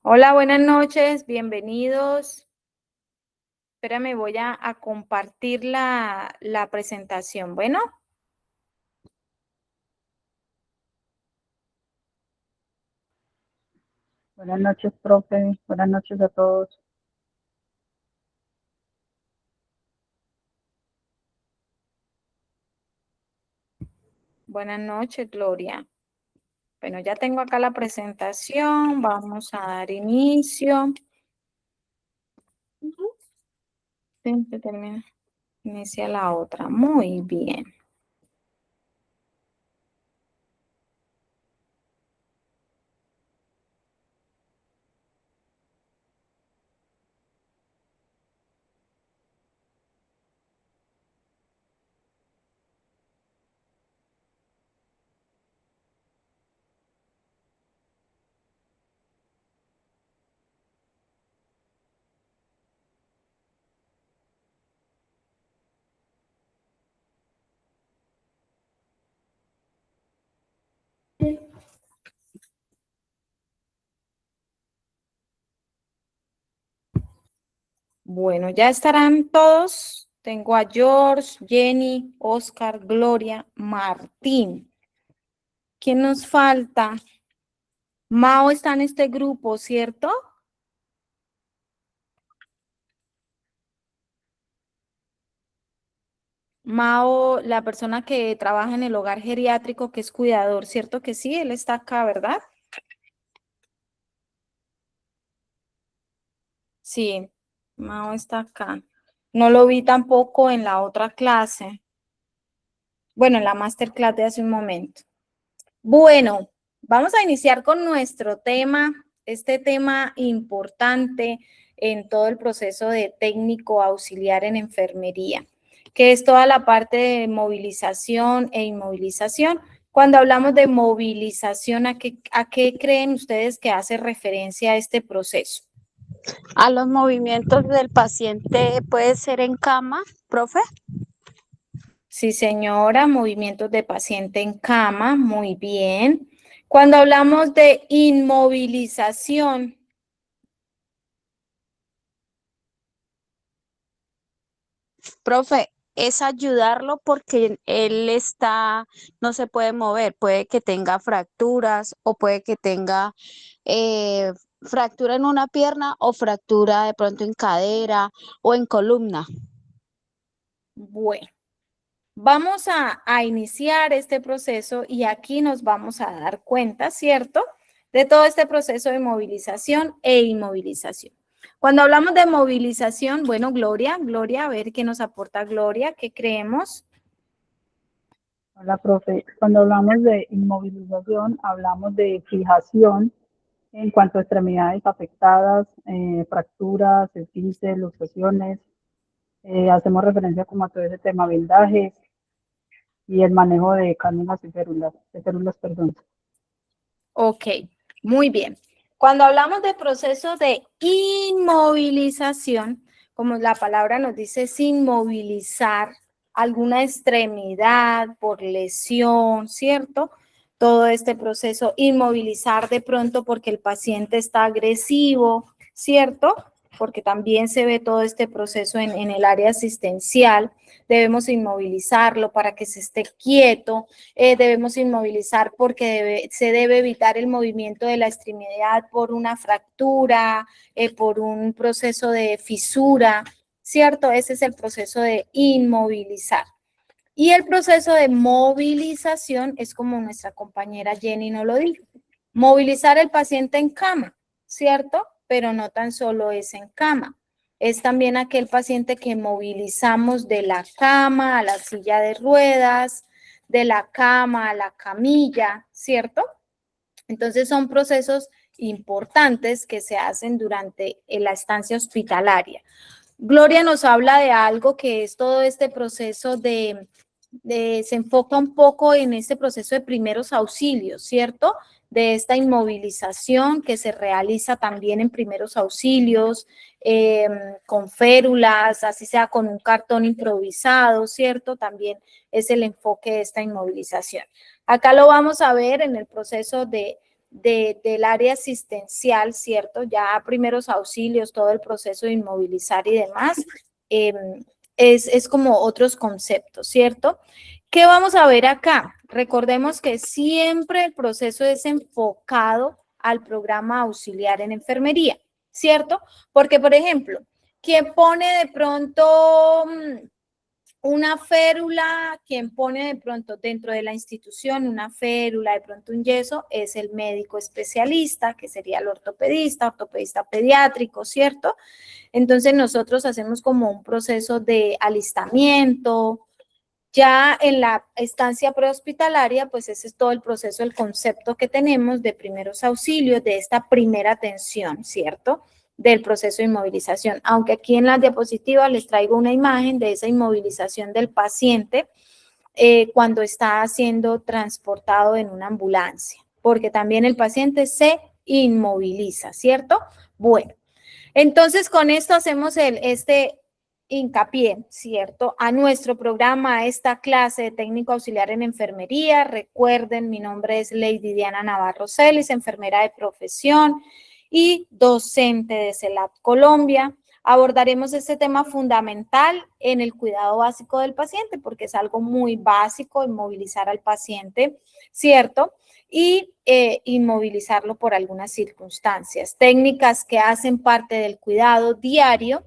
Hola, buenas noches, bienvenidos. Espérame, voy a compartir la presentación. Bueno, Buenas noches, profe. Buenas noches a todos. buenas noches, Gloria. Bueno, ya tengo acá la presentación. Vamos a dar inicio. Sí, se termina. Inicia la otra. Muy bien. Bueno, ya estarán todos. Tengo a George, Jenny, Oscar, Gloria, Martín. ¿Quién nos falta? Mao está en este grupo, ¿cierto? Mao, la persona que trabaja en el hogar geriátrico, que es cuidador, ¿cierto que sí? Él está acá, ¿verdad? Sí, Mao está acá. No lo vi tampoco en la otra clase. Bueno, en la masterclass de hace un momento. Bueno, vamos a iniciar con nuestro tema, este tema importante en todo el proceso de técnico auxiliar en enfermería, que es toda la parte de movilización e inmovilización. Cuando hablamos de movilización, ¿a qué creen ustedes que hace referencia a este proceso? A los movimientos del paciente puede ser en cama, profe. Sí, señora, movimientos de paciente en cama, muy bien. Cuando hablamos de inmovilización, Profe, es ayudarlo porque él no se puede mover, puede que tenga fracturas o puede que tenga fractura en una pierna o fractura de pronto en cadera o en columna. bueno. Vamos a iniciar este proceso y aquí nos vamos a dar cuenta, ¿cierto? De todo este proceso de movilización e inmovilización. Cuando hablamos de movilización, bueno, Gloria, a ver qué nos aporta Gloria, ¿qué creemos? Hola, profe. Cuando hablamos de inmovilización, hablamos de fijación en cuanto a extremidades afectadas, fracturas, esguinces, luxaciones. Hacemos referencia como a todo ese tema, vendajes y el manejo de cánulas y férulas, perdón. Ok, muy bien. Cuando hablamos de proceso de inmovilización, como la palabra nos dice, es inmovilizar alguna extremidad por lesión, ¿cierto? Todo este proceso, inmovilizar de pronto porque el paciente está agresivo, ¿cierto? Porque también se ve todo este proceso en el área asistencial. Debemos inmovilizarlo para que se esté quieto, debemos inmovilizar porque se debe evitar el movimiento de la extremidad por una fractura, por un proceso de fisura, ¿cierto? Ese es el proceso de inmovilizar. Y el proceso de movilización es como nuestra compañera Jenny nos lo dijo. Movilizar el paciente en cama, ¿cierto? Pero no tan solo es en cama. Es también aquel paciente que movilizamos de la cama a la silla de ruedas, de la cama a la camilla, ¿cierto? Entonces son procesos importantes que se hacen durante la estancia hospitalaria. Gloria nos habla de algo que es todo este proceso se enfoca un poco en este proceso de primeros auxilios, ¿cierto? De esta inmovilización que se realiza también en primeros auxilios, con férulas, así sea con un cartón improvisado, ¿cierto? También es el enfoque de esta inmovilización. Acá lo vamos a ver en el proceso de del área asistencial, ¿cierto? Ya primeros auxilios, todo el proceso de inmovilizar y demás, es como otros conceptos, ¿cierto? ¿Qué vamos a ver acá? Recordemos que siempre el proceso es enfocado al programa auxiliar en enfermería, ¿cierto? Porque, por ejemplo, quien pone de pronto una férula, quien pone de pronto dentro de la institución una férula, de pronto un yeso, es el médico especialista, que sería el ortopedista pediátrico, ¿cierto? Entonces nosotros hacemos como un proceso de alistamiento. Ya en la estancia prehospitalaria, pues ese es todo el proceso, el concepto que tenemos de primeros auxilios, de esta primera atención, ¿cierto? Del proceso de inmovilización. Aunque aquí en la diapositiva les traigo una imagen de esa inmovilización del paciente cuando está siendo transportado en una ambulancia, porque también el paciente se inmoviliza, ¿cierto? Bueno, entonces con esto hacemos este hincapié, ¿cierto? A nuestro programa, a esta clase de técnico auxiliar en enfermería. Recuerden, mi nombre es Lady Diana Navarro Celis, enfermera de profesión y docente de CELAP Colombia. Abordaremos este tema fundamental en el cuidado básico del paciente, porque es algo muy básico, inmovilizar al paciente, ¿cierto? Y inmovilizarlo por algunas circunstancias. Técnicas que hacen parte del cuidado diario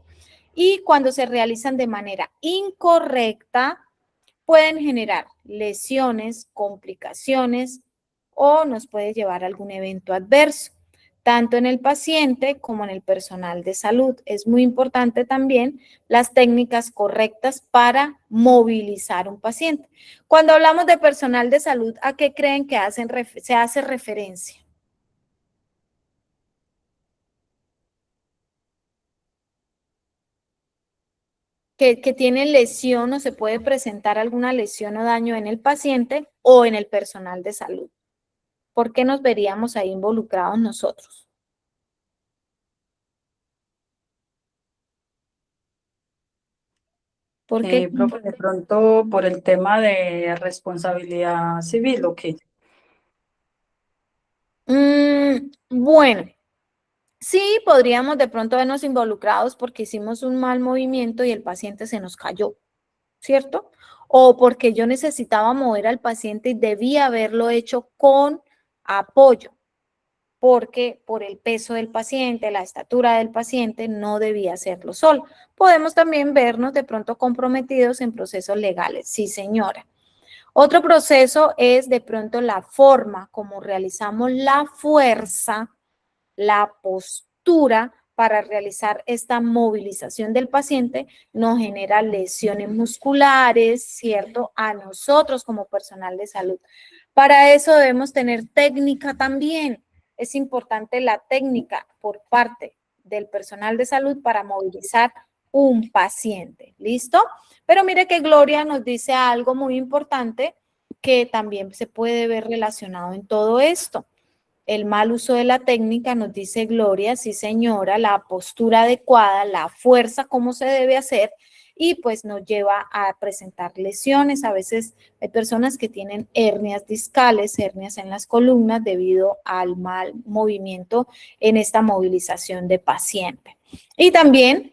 y cuando se realizan de manera incorrecta pueden generar lesiones, complicaciones o nos puede llevar a algún evento adverso, tanto en el paciente como en el personal de salud. Es muy importante también las técnicas correctas para movilizar un paciente. Cuando hablamos de personal de salud, ¿a qué creen que se hace referencia? Que tienen lesión o se puede presentar alguna lesión o daño en el paciente o en el personal de salud. ¿Por qué nos veríamos ahí involucrados nosotros? Porque, Profe, de pronto por el tema de responsabilidad civil, ¿o qué? bueno, sí podríamos de pronto vernos involucrados porque hicimos un mal movimiento y el paciente se nos cayó, ¿cierto? O porque yo necesitaba mover al paciente y debía haberlo hecho con apoyo, porque por el peso del paciente, la estatura del paciente, no debía hacerlo solo. Podemos también vernos de pronto comprometidos en procesos legales, sí señora. Otro proceso es de pronto la forma como realizamos la fuerza, la postura para realizar esta movilización del paciente nos genera lesiones musculares, ¿cierto? A nosotros como personal de salud. Para eso debemos tener técnica también. Es importante la técnica por parte del personal de salud para movilizar un paciente. ¿Listo? Pero mire que Gloria nos dice algo muy importante que también se puede ver relacionado en todo esto. El mal uso de la técnica, nos dice Gloria, sí señora, la postura adecuada, la fuerza, cómo se debe hacer y pues nos lleva a presentar lesiones. A veces hay personas que tienen hernias discales, hernias en las columnas debido al mal movimiento en esta movilización de paciente. Y también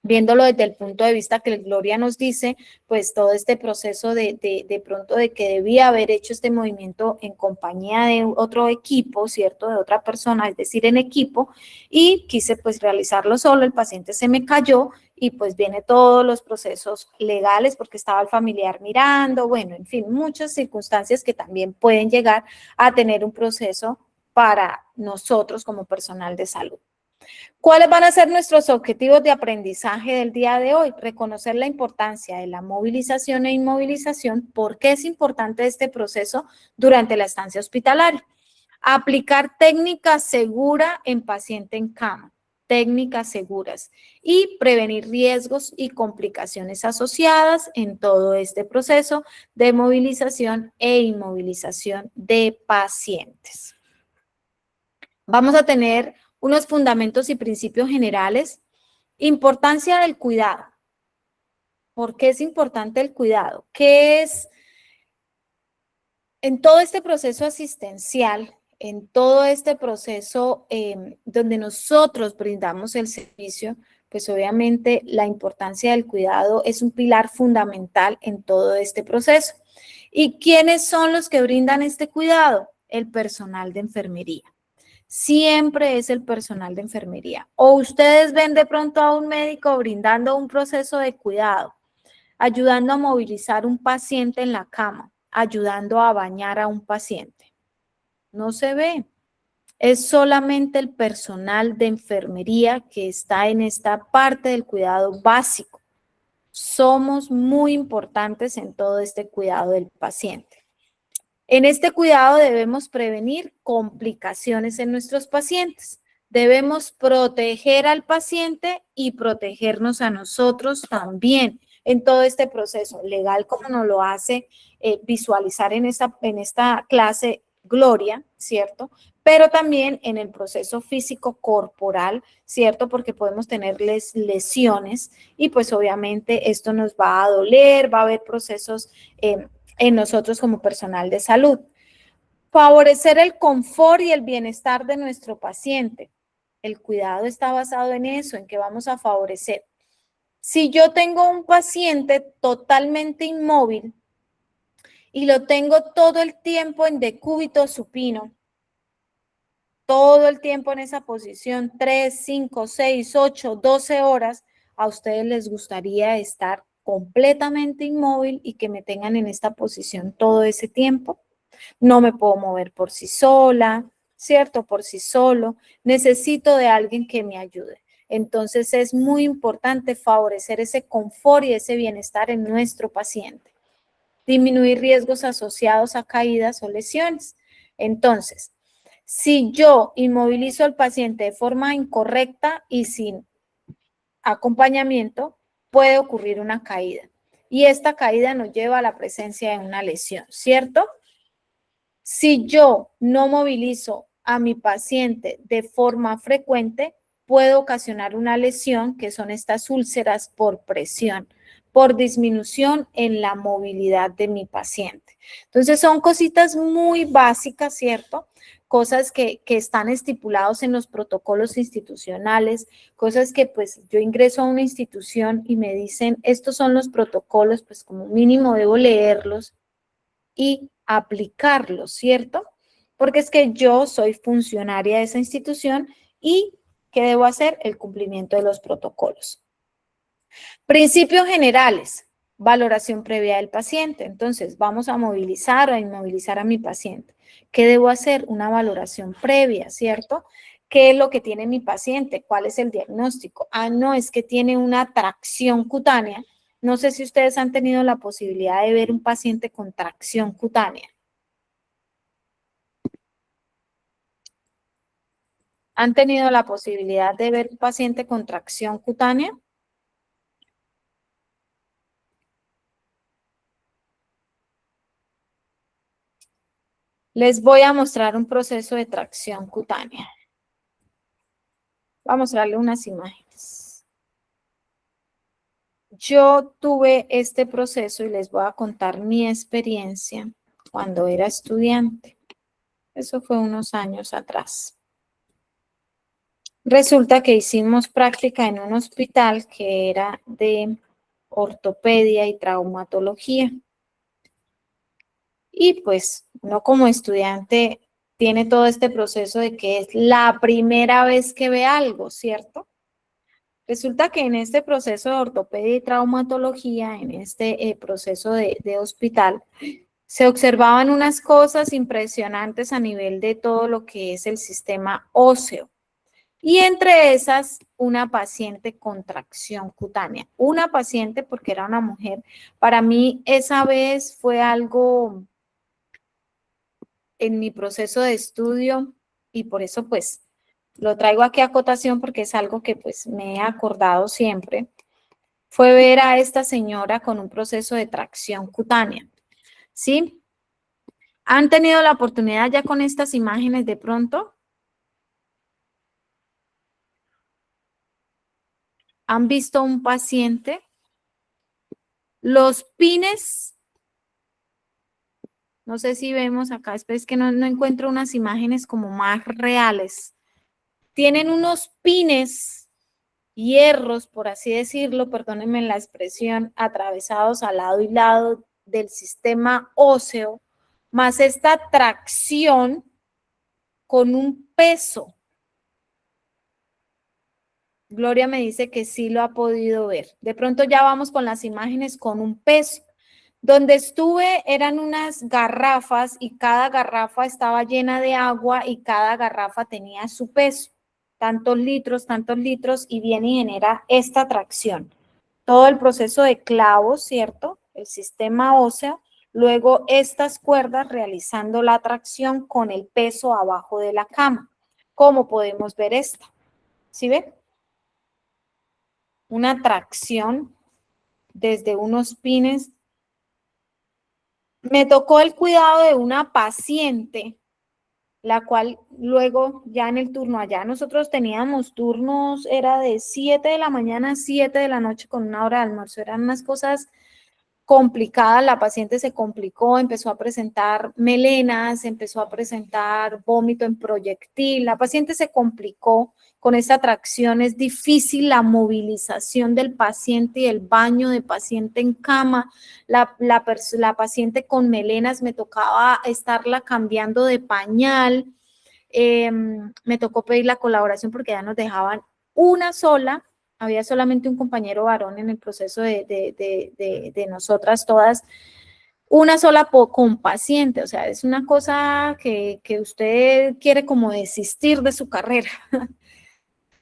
viéndolo desde el punto de vista que Gloria nos dice, pues todo este proceso de pronto de que debía haber hecho este movimiento en compañía de otro equipo, ¿cierto? De otra persona, es decir, en equipo, y quise pues realizarlo solo, el paciente se me cayó y pues viene todos los procesos legales porque estaba el familiar mirando, bueno, en fin, muchas circunstancias que también pueden llegar a tener un proceso para nosotros como personal de salud. ¿Cuáles van a ser nuestros objetivos de aprendizaje del día de hoy? Reconocer la importancia de la movilización e inmovilización, por qué es importante este proceso durante la estancia hospitalaria. Aplicar técnica segura en paciente en cama, técnicas seguras y prevenir riesgos y complicaciones asociadas en todo este proceso de movilización e inmovilización de pacientes. Vamos a tener unos fundamentos y principios generales. Importancia del cuidado. ¿Por qué es importante el cuidado? ¿Qué es? En todo este proceso asistencial, en todo este proceso donde nosotros brindamos el servicio, pues obviamente la importancia del cuidado es un pilar fundamental en todo este proceso. ¿Y quiénes son los que brindan este cuidado? El personal de enfermería. Siempre es el personal de enfermería. O ustedes ven de pronto a un médico brindando un proceso de cuidado, ayudando a movilizar un paciente en la cama, ayudando a bañar a un paciente. No se ve. Es solamente el personal de enfermería que está en esta parte del cuidado básico. Somos muy importantes en todo este cuidado del paciente. En este cuidado debemos prevenir complicaciones en nuestros pacientes. Debemos proteger al paciente y protegernos a nosotros también en todo este proceso legal, como nos lo hace visualizar en esta clase Gloria, ¿cierto? Pero también en el proceso físico corporal, ¿cierto? Porque podemos tenerles lesiones y pues obviamente esto nos va a doler, va a haber procesos en nosotros como personal de salud. Favorecer el confort y el bienestar de nuestro paciente. El cuidado está basado en eso, en que vamos a favorecer. Si yo tengo un paciente totalmente inmóvil y lo tengo todo el tiempo en decúbito supino, todo el tiempo en esa posición, 3, 5, 6, 8, 12 horas, a ustedes les gustaría estar completamente inmóvil y que me tengan en esta posición todo ese tiempo. No me puedo mover por sí sola, ¿cierto? Por sí solo. Necesito de alguien que me ayude. Entonces es muy importante favorecer ese confort y ese bienestar en nuestro paciente. Disminuir riesgos asociados a caídas o lesiones. Entonces, si yo inmovilizo al paciente de forma incorrecta y sin acompañamiento, puede ocurrir una caída. Y esta caída nos lleva a la presencia de una lesión, ¿cierto? Si yo no movilizo a mi paciente de forma frecuente, puede ocasionar una lesión, que son estas úlceras por presión, por disminución en la movilidad de mi paciente. Entonces son cositas muy básicas, ¿cierto? Cosas que están estipulados en los protocolos institucionales, cosas que pues yo ingreso a una institución y me dicen, estos son los protocolos, pues como mínimo debo leerlos y aplicarlos, ¿cierto? Porque es que yo soy funcionaria de esa institución y ¿qué debo hacer? El cumplimiento de los protocolos. Principios generales, valoración previa del paciente. Entonces, vamos a movilizar o a inmovilizar a mi paciente. ¿Qué debo hacer? Una valoración previa, ¿cierto? ¿Qué es lo que tiene mi paciente? ¿Cuál es el diagnóstico? Ah, no, es que tiene una tracción cutánea. No sé si ustedes han tenido la posibilidad de ver un paciente con tracción cutánea. ¿Han tenido la posibilidad de ver un paciente con tracción cutánea? Les voy a mostrar un proceso de tracción cutánea. Voy a mostrarle unas imágenes. Yo tuve este proceso y les voy a contar mi experiencia cuando era estudiante. Eso fue unos años atrás. Resulta que hicimos práctica en un hospital que era de ortopedia y traumatología. Y pues uno como estudiante tiene todo este proceso de que es la primera vez que ve algo, ¿cierto? Resulta que en este proceso de ortopedia y traumatología, en este proceso de hospital, se observaban unas cosas impresionantes a nivel de todo lo que es el sistema óseo. Y entre esas, una paciente con tracción cutánea. Una paciente porque era una mujer. Para mí esa vez fue algo en mi proceso de estudio y por eso pues lo traigo aquí a cotación porque es algo que pues me he acordado siempre. Fue ver a esta señora con un proceso de tracción cutánea. ¿Sí? ¿Han tenido la oportunidad ya con estas imágenes de pronto? ¿Han visto un paciente? Los pines, No sé si vemos acá, es que no encuentro unas imágenes como más reales. Tienen unos pines, hierros, por así decirlo, perdónenme la expresión, atravesados al lado y lado del sistema óseo, más esta tracción con un peso. Gloria me dice que sí lo ha podido ver. De pronto ya vamos con las imágenes con un peso. Donde estuve eran unas garrafas y cada garrafa estaba llena de agua y cada garrafa tenía su peso. Tantos litros, y viene y genera esta tracción. Todo el proceso de clavos, ¿cierto? El sistema óseo. Luego estas cuerdas realizando la tracción con el peso abajo de la cama. ¿Cómo podemos ver esta? ¿Sí ven? Una tracción desde unos pines. Me tocó el cuidado de una paciente, la cual luego ya en el turno allá nosotros teníamos turnos, era de 7 de la mañana a 7 de la noche con una hora de almuerzo, eran unas cosas complicadas, la paciente se complicó, empezó a presentar melenas, empezó a presentar vómito en proyectil, la paciente se complicó con esa tracción, es difícil la movilización del paciente y el baño de paciente en cama, la paciente con melenas me tocaba estarla cambiando de pañal, me tocó pedir la colaboración porque ya nos dejaban una sola. Había solamente un compañero varón en el proceso de nosotras todas, una sola con paciente, o sea, es una cosa que usted quiere como desistir de su carrera.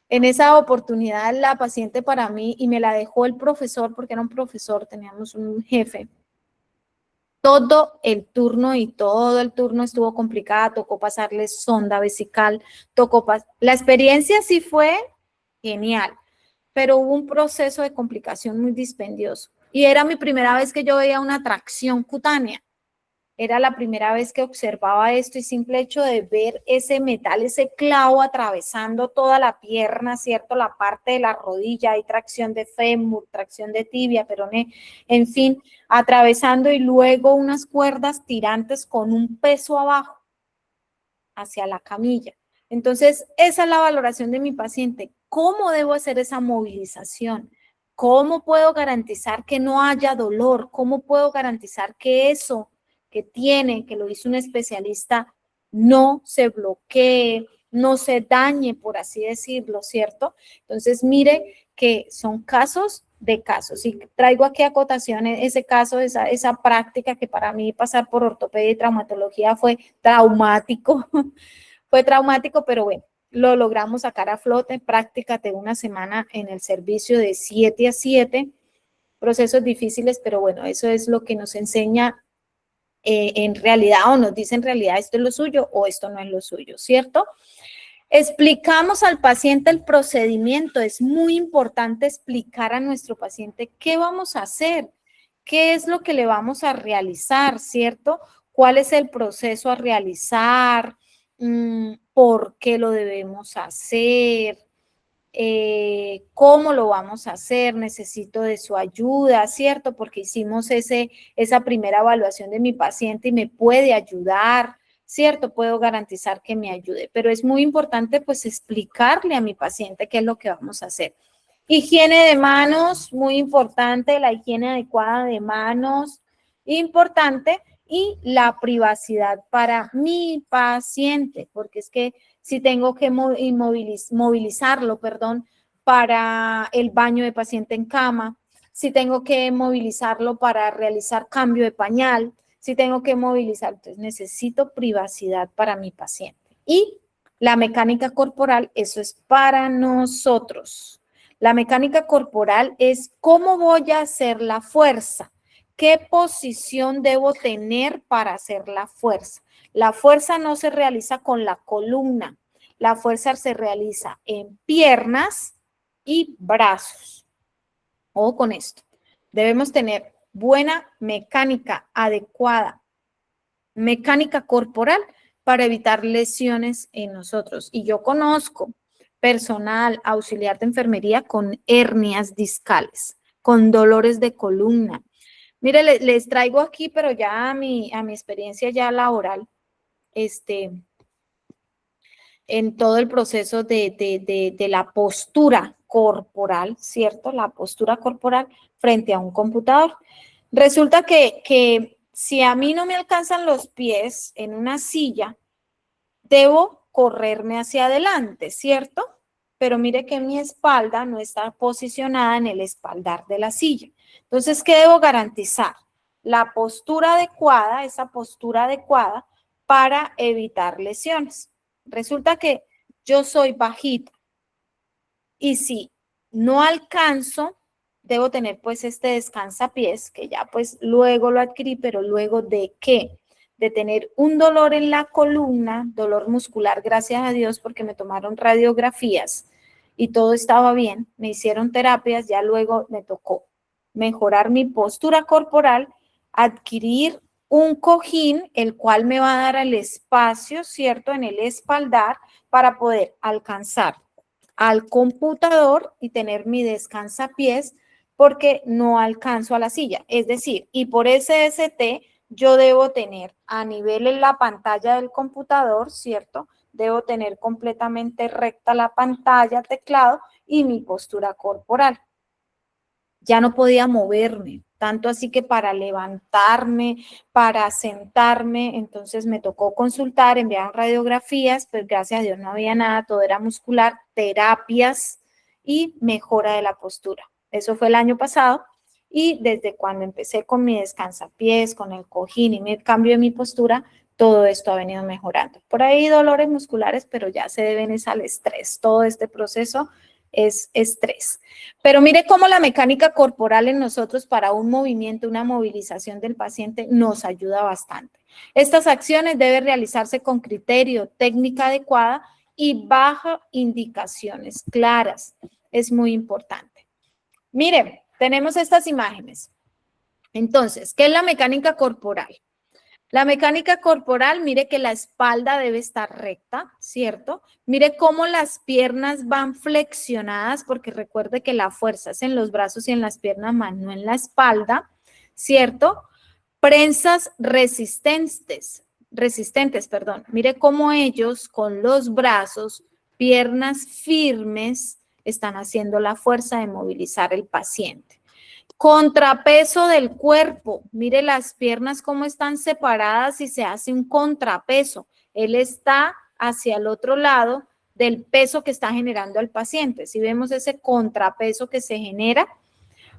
En esa oportunidad la paciente para mí, y me la dejó el profesor, porque era un profesor, teníamos un jefe, todo el turno estuvo complicada, tocó pasarle sonda vesical, la experiencia sí fue genial, pero hubo un proceso de complicación muy dispendioso. Y era mi primera vez que yo veía una tracción cutánea. Era la primera vez que observaba esto y simple hecho de ver ese metal, ese clavo atravesando toda la pierna, ¿cierto? La parte de la rodilla, hay tracción de fémur, tracción de tibia, peroné, en fin, atravesando y luego unas cuerdas tirantes con un peso abajo hacia la camilla. Entonces, esa es la valoración de mi paciente. ¿Cómo debo hacer esa movilización? ¿Cómo puedo garantizar que no haya dolor? ¿Cómo puedo garantizar que eso que tiene, que lo hizo un especialista, no se bloquee, no se dañe, por así decirlo, ¿cierto? Entonces, mire que son casos de casos. Y traigo aquí acotaciones, ese caso, esa práctica que para mí pasar por ortopedia y traumatología fue traumático, fue traumático, pero bueno, lo logramos sacar a flote, práctica de una semana en el servicio de 7 a 7, procesos difíciles, pero bueno, eso es lo que nos enseña en realidad, o nos dice en realidad esto es lo suyo o esto no es lo suyo, ¿cierto? Explicamos al paciente el procedimiento, es muy importante explicar a nuestro paciente qué vamos a hacer, qué es lo que le vamos a realizar, ¿cierto? ¿Cuál es el proceso a realizar? ¿Por qué lo debemos hacer? ¿Cómo lo vamos a hacer? Necesito de su ayuda, ¿cierto? Porque hicimos esa primera evaluación de mi paciente y me puede ayudar, ¿cierto? Puedo garantizar que me ayude, pero es muy importante pues explicarle a mi paciente qué es lo que vamos a hacer. Higiene de manos, muy importante, la higiene adecuada de manos, importante, y la privacidad para mi paciente, porque es que si tengo que movilizarlo, para el baño de paciente en cama, si tengo que movilizarlo para realizar cambio de pañal, si tengo que movilizar, entonces necesito privacidad para mi paciente. Y la mecánica corporal, eso es para nosotros. La mecánica corporal es cómo voy a hacer la fuerza, qué posición debo tener para hacer la fuerza. La fuerza no se realiza con la columna, la fuerza se realiza en piernas y brazos. Ojo con esto. Debemos tener buena mecánica adecuada, mecánica corporal para evitar lesiones en nosotros. Y yo conozco personal auxiliar de enfermería con hernias discales, con dolores de columna, Mire, les traigo aquí, pero ya a mi experiencia ya laboral, en todo el proceso de la postura corporal, ¿cierto? La postura corporal frente a un computador. Resulta que si a mí no me alcanzan los pies en una silla, debo correrme hacia adelante, ¿cierto? Pero mire que mi espalda no está posicionada en el espaldar de la silla. Entonces, ¿qué debo garantizar? La postura adecuada, esa postura adecuada para evitar lesiones. Resulta que yo soy bajita y si no alcanzo, debo tener pues este descansapiés, que ya pues luego lo adquirí, pero luego de qué? De tener un dolor en la columna, dolor muscular, gracias a Dios, porque me tomaron radiografías y todo estaba bien, me hicieron terapias, ya luego me tocó mejorar mi postura corporal, adquirir un cojín, el cual me va a dar el espacio, ¿cierto?, en el espaldar para poder alcanzar al computador y tener mi descansapiés porque no alcanzo a la silla. Es decir, y por SST yo debo tener a nivel en la pantalla del computador, ¿cierto? Debo tener completamente recta la pantalla, teclado y mi postura corporal. Ya no podía moverme, tanto así que para levantarme, para sentarme, entonces me tocó consultar, enviaron radiografías, pues gracias a Dios no había nada, todo era muscular, terapias y mejora de la postura. Eso fue el año pasado y desde cuando empecé con mi descansapiés, con el cojín y el cambio de mi postura, todo esto ha venido mejorando. Por ahí dolores musculares, pero ya se deben es al estrés. Todo este proceso es estrés. Pero mire cómo la mecánica corporal en nosotros para un movimiento, una movilización del paciente nos ayuda bastante. Estas acciones deben realizarse con criterio, técnica adecuada y bajo indicaciones claras. Es muy importante. Mire, tenemos estas imágenes. Entonces, ¿qué es la mecánica corporal? La mecánica corporal, mire que la espalda debe estar recta, ¿cierto? Mire cómo las piernas van flexionadas, porque recuerde que la fuerza es en los brazos y en las piernas, más no en la espalda, ¿cierto? Prensas resistentes, perdón. Mire cómo ellos con los brazos, piernas firmes, están haciendo la fuerza de movilizar el paciente. Contrapeso del cuerpo. Mire las piernas cómo están separadas y se hace un contrapeso. Él está hacia el otro lado del peso que está generando el paciente. Si vemos ese contrapeso que se genera.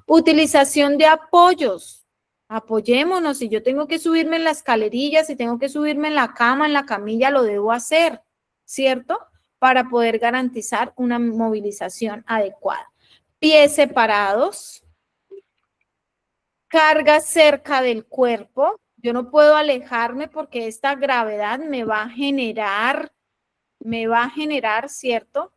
Utilización de apoyos. Apoyémonos. Si yo tengo que subirme en las escalerillas, si tengo que subirme en la cama, en la camilla, lo debo hacer, ¿cierto? Para poder garantizar una movilización adecuada. Pies separados. Carga cerca del cuerpo. Yo no puedo alejarme porque esta gravedad me va a generar, ¿cierto?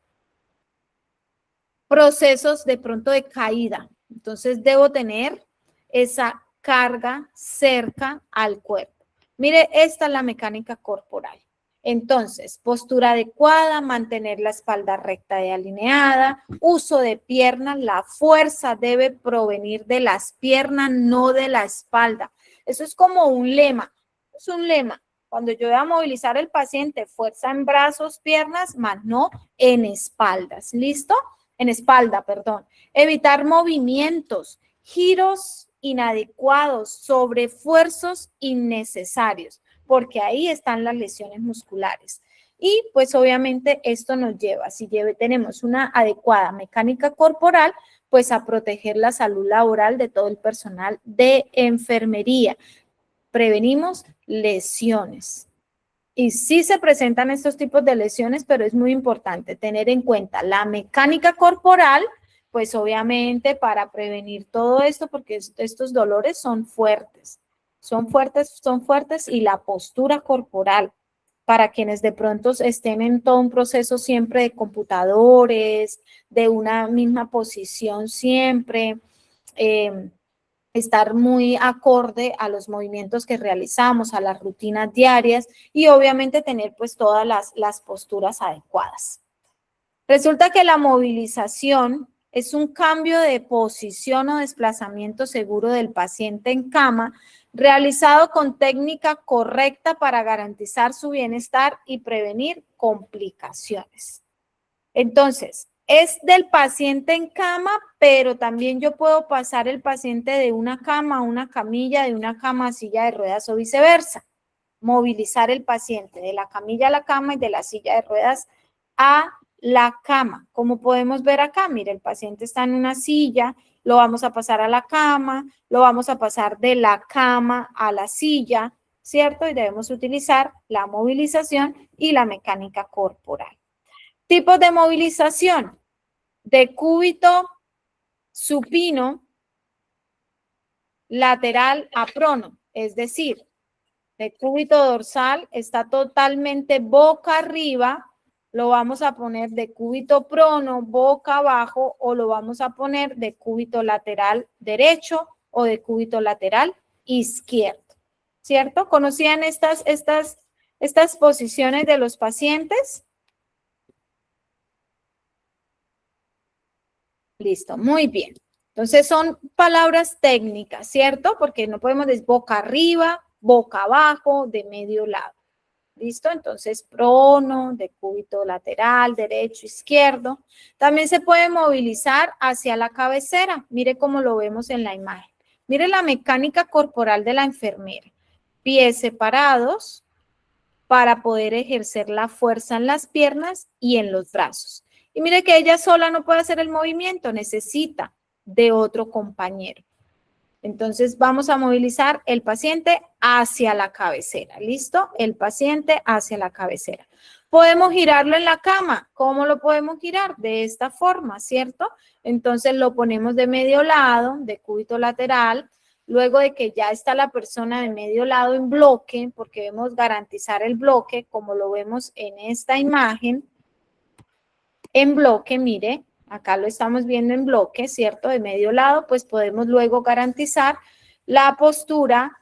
Procesos de pronto de caída. Entonces debo tener esa carga cerca al cuerpo. Mire, esta es la mecánica corporal. Entonces, postura adecuada, mantener la espalda recta y alineada, uso de piernas, la fuerza debe provenir de las piernas, no de la espalda. Eso es como un lema, es un lema. Cuando yo voy a movilizar al paciente, fuerza en brazos, piernas, más no en espaldas. ¿Listo? En espalda, perdón. Evitar movimientos, giros inadecuados, sobreesfuerzos innecesarios, porque ahí están las lesiones musculares. Y pues obviamente esto nos lleva, si tenemos una adecuada mecánica corporal, pues a proteger la salud laboral de todo el personal de enfermería. Prevenimos lesiones. Y sí se presentan estos tipos de lesiones, pero es muy importante tener en cuenta la mecánica corporal, pues obviamente para prevenir todo esto, porque estos dolores son fuertes. Son fuertes y la postura corporal para quienes de pronto estén en todo un proceso siempre de computadores, de una misma posición siempre, estar muy acorde a los movimientos que realizamos, a las rutinas diarias y obviamente tener pues todas las posturas adecuadas. Resulta que la movilización es un cambio de posición o desplazamiento seguro del paciente en cama, realizado con técnica correcta para garantizar su bienestar y prevenir complicaciones. Entonces, es del paciente en cama, pero también yo puedo pasar el paciente de una cama a una camilla, de una cama a silla de ruedas o viceversa. Movilizar el paciente de la camilla a la cama y de la silla de ruedas a la cama. Como podemos ver acá, mire, el paciente está en una silla, lo vamos a pasar a la cama, lo vamos a pasar de la cama a la silla, ¿cierto? Y debemos utilizar la movilización y la mecánica corporal. Tipos de movilización: decúbito supino, lateral a prono, es decir, decúbito dorsal está totalmente boca arriba, lo vamos a poner decúbito prono, boca abajo, o lo vamos a poner decúbito lateral derecho o decúbito lateral izquierdo, ¿cierto? ¿Conocían estas posiciones de los pacientes? Listo, muy bien. Entonces son palabras técnicas, ¿cierto? Porque no podemos decir boca arriba, boca abajo, de medio lado. ¿Listo? Entonces, prono, decúbito lateral, derecho, izquierdo. También se puede movilizar hacia la cabecera. Mire cómo lo vemos en la imagen. Mire la mecánica corporal de la enfermera. Pies separados para poder ejercer la fuerza en las piernas y en los brazos. Y mire que ella sola no puede hacer el movimiento, necesita de otro compañero. Entonces vamos a movilizar el paciente hacia la cabecera, ¿listo? El paciente hacia la cabecera. Podemos girarlo en la cama. ¿Cómo lo podemos girar? De esta forma, ¿cierto? Entonces lo ponemos de medio lado, decúbito lateral. Luego de que ya está la persona de medio lado en bloque, porque debemos garantizar el bloque, como lo vemos en esta imagen, en bloque, mire, acá lo estamos viendo en bloque, ¿cierto? De medio lado, pues podemos luego garantizar la postura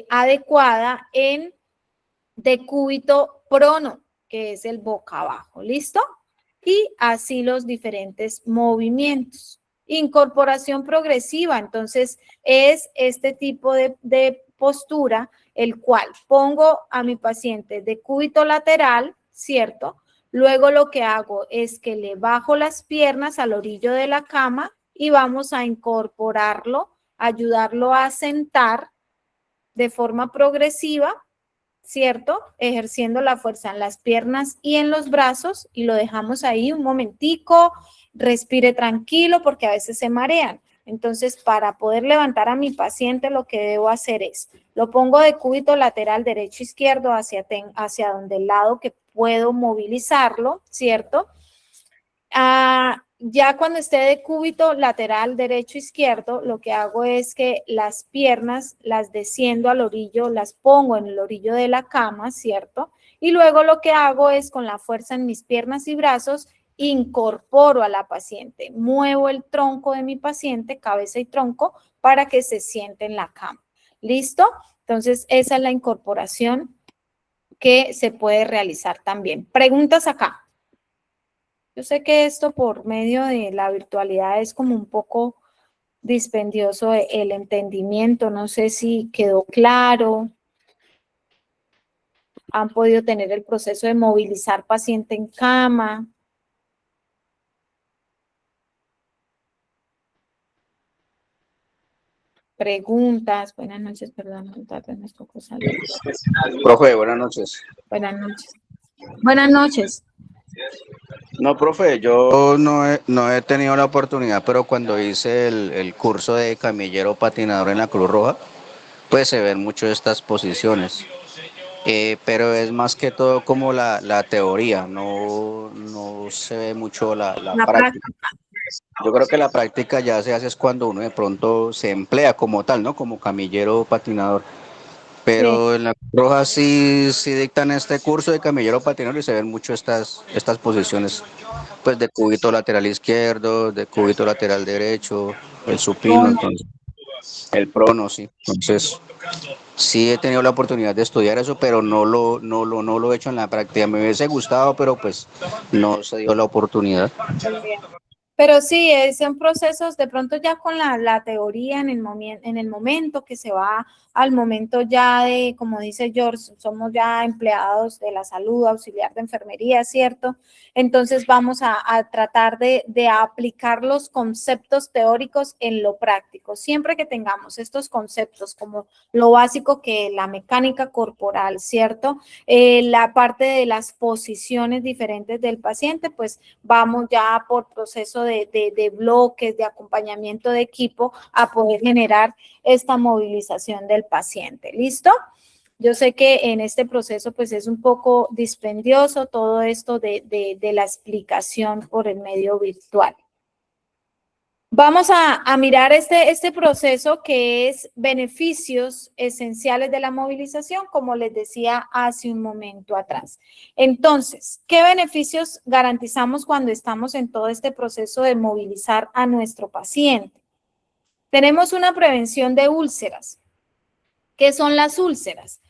adecuada en decúbito prono, que es el boca abajo, ¿listo? Y así los diferentes movimientos. Incorporación progresiva, entonces es este tipo de postura, el cual pongo a mi paciente decúbito lateral, ¿cierto? Luego lo que hago es que le bajo las piernas al orillo de la cama y vamos a incorporarlo, ayudarlo a sentar de forma progresiva, ¿cierto? Ejerciendo la fuerza en las piernas y en los brazos, y lo dejamos ahí un momentico, respire tranquilo porque a veces se marean. Entonces, para poder levantar a mi paciente, lo que debo hacer es, lo pongo de cúbito lateral derecho-izquierdo hacia donde el lado que puedo movilizarlo, ¿cierto? Ya cuando esté de cúbito lateral derecho-izquierdo, lo que hago es que las piernas las desciendo al orillo, las pongo en el orillo de la cama, ¿cierto? Y luego lo que hago es con la fuerza en mis piernas y brazos, incorporo a la paciente, muevo el tronco de mi paciente, cabeza y tronco, para que se siente en la cama. ¿Listo? Entonces, esa es la incorporación que se puede realizar también. Preguntas acá. Yo sé que esto por medio de la virtualidad es como un poco dispendioso el entendimiento. No sé si quedó claro. Han podido tener el proceso de movilizar paciente en cama. Preguntas. Buenas noches, perdón. Profe, buenas noches. Buenas noches. Buenas noches. No, profe, yo no he tenido la oportunidad, pero cuando hice el curso de camillero patinador en la Cruz Roja, pues se ven mucho estas posiciones. Pero es más que todo como la teoría, no se ve mucho la práctica. Yo creo que la práctica ya se hace es cuando uno de pronto se emplea como tal, ¿no? Como camillero patinador. Pero Sí. en la Cruz Roja sí dictan este curso de camillero patinador y se ven mucho estas posiciones, pues de cúbito lateral izquierdo, de cúbito lateral derecho, el supino, entonces, el prono, sí. Entonces, sí he tenido la oportunidad de estudiar eso, pero no lo he hecho en la práctica. Me hubiese gustado, pero pues no se dio la oportunidad. Muy bien. Pero sí, son procesos de pronto ya con la teoría en el momento que se va al momento ya de, como dice George, somos ya empleados de la salud, auxiliar de enfermería, ¿cierto? Entonces vamos a tratar de aplicar los conceptos teóricos en lo práctico. Siempre que tengamos estos conceptos como lo básico que la mecánica corporal, ¿cierto? La parte de las posiciones diferentes del paciente, pues vamos ya por proceso de bloques, de acompañamiento de equipo a poder generar esta movilización del paciente. ¿Listo? Yo sé que en este proceso pues es un poco dispendioso todo esto de la explicación por el medio virtual. Vamos a mirar este proceso que es beneficios esenciales de la movilización, como les decía hace un momento atrás. Entonces, ¿qué beneficios garantizamos cuando estamos en todo este proceso de movilizar a nuestro paciente? Tenemos una prevención de úlceras. ¿Qué son las úlceras?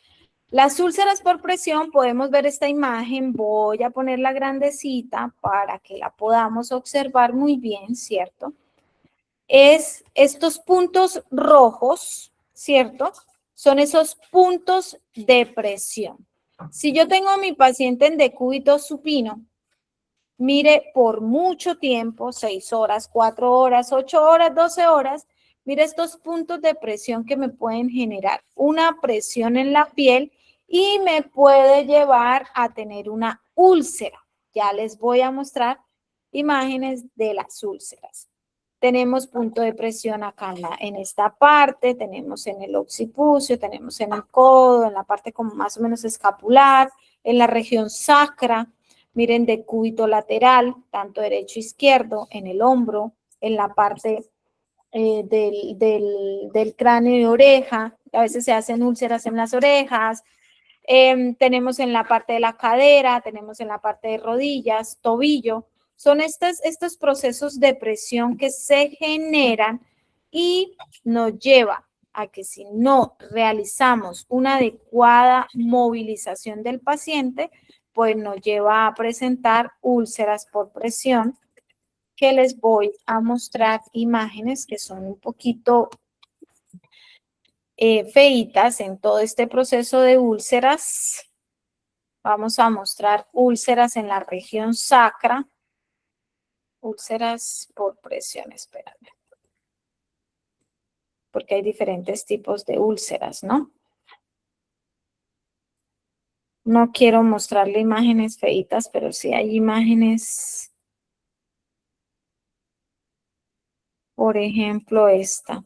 Las úlceras por presión, podemos ver esta imagen, voy a ponerla grandecita para que la podamos observar muy bien, ¿cierto? Es estos puntos rojos, ¿cierto? Son esos puntos de presión. Si yo tengo a mi paciente en decúbito supino, mire por mucho tiempo, 6 horas, 4 horas, 8 horas, 12 horas, mire estos puntos de presión que me pueden generar una presión en la piel y me puede llevar a tener una úlcera. Ya les voy a mostrar imágenes de las úlceras. Tenemos punto de presión acá en esta parte, tenemos en el occipucio, tenemos en el codo, en la parte como más o menos escapular, en la región sacra, miren, decúbito lateral, tanto derecho e izquierdo, en el hombro, en la parte del cráneo y oreja, a veces se hacen úlceras en las orejas, tenemos en la parte de la cadera, tenemos en la parte de rodillas, tobillo. Son estos procesos de presión que se generan y nos lleva a que si no realizamos una adecuada movilización del paciente, pues nos lleva a presentar úlceras por presión, que les voy a mostrar imágenes que son un poquito feitas en todo este proceso de úlceras. Vamos a mostrar úlceras en la región sacra. Úlceras por presión, espérame. Porque hay diferentes tipos de úlceras, ¿no? No quiero mostrarle imágenes feitas, pero sí hay imágenes. Por ejemplo, esta.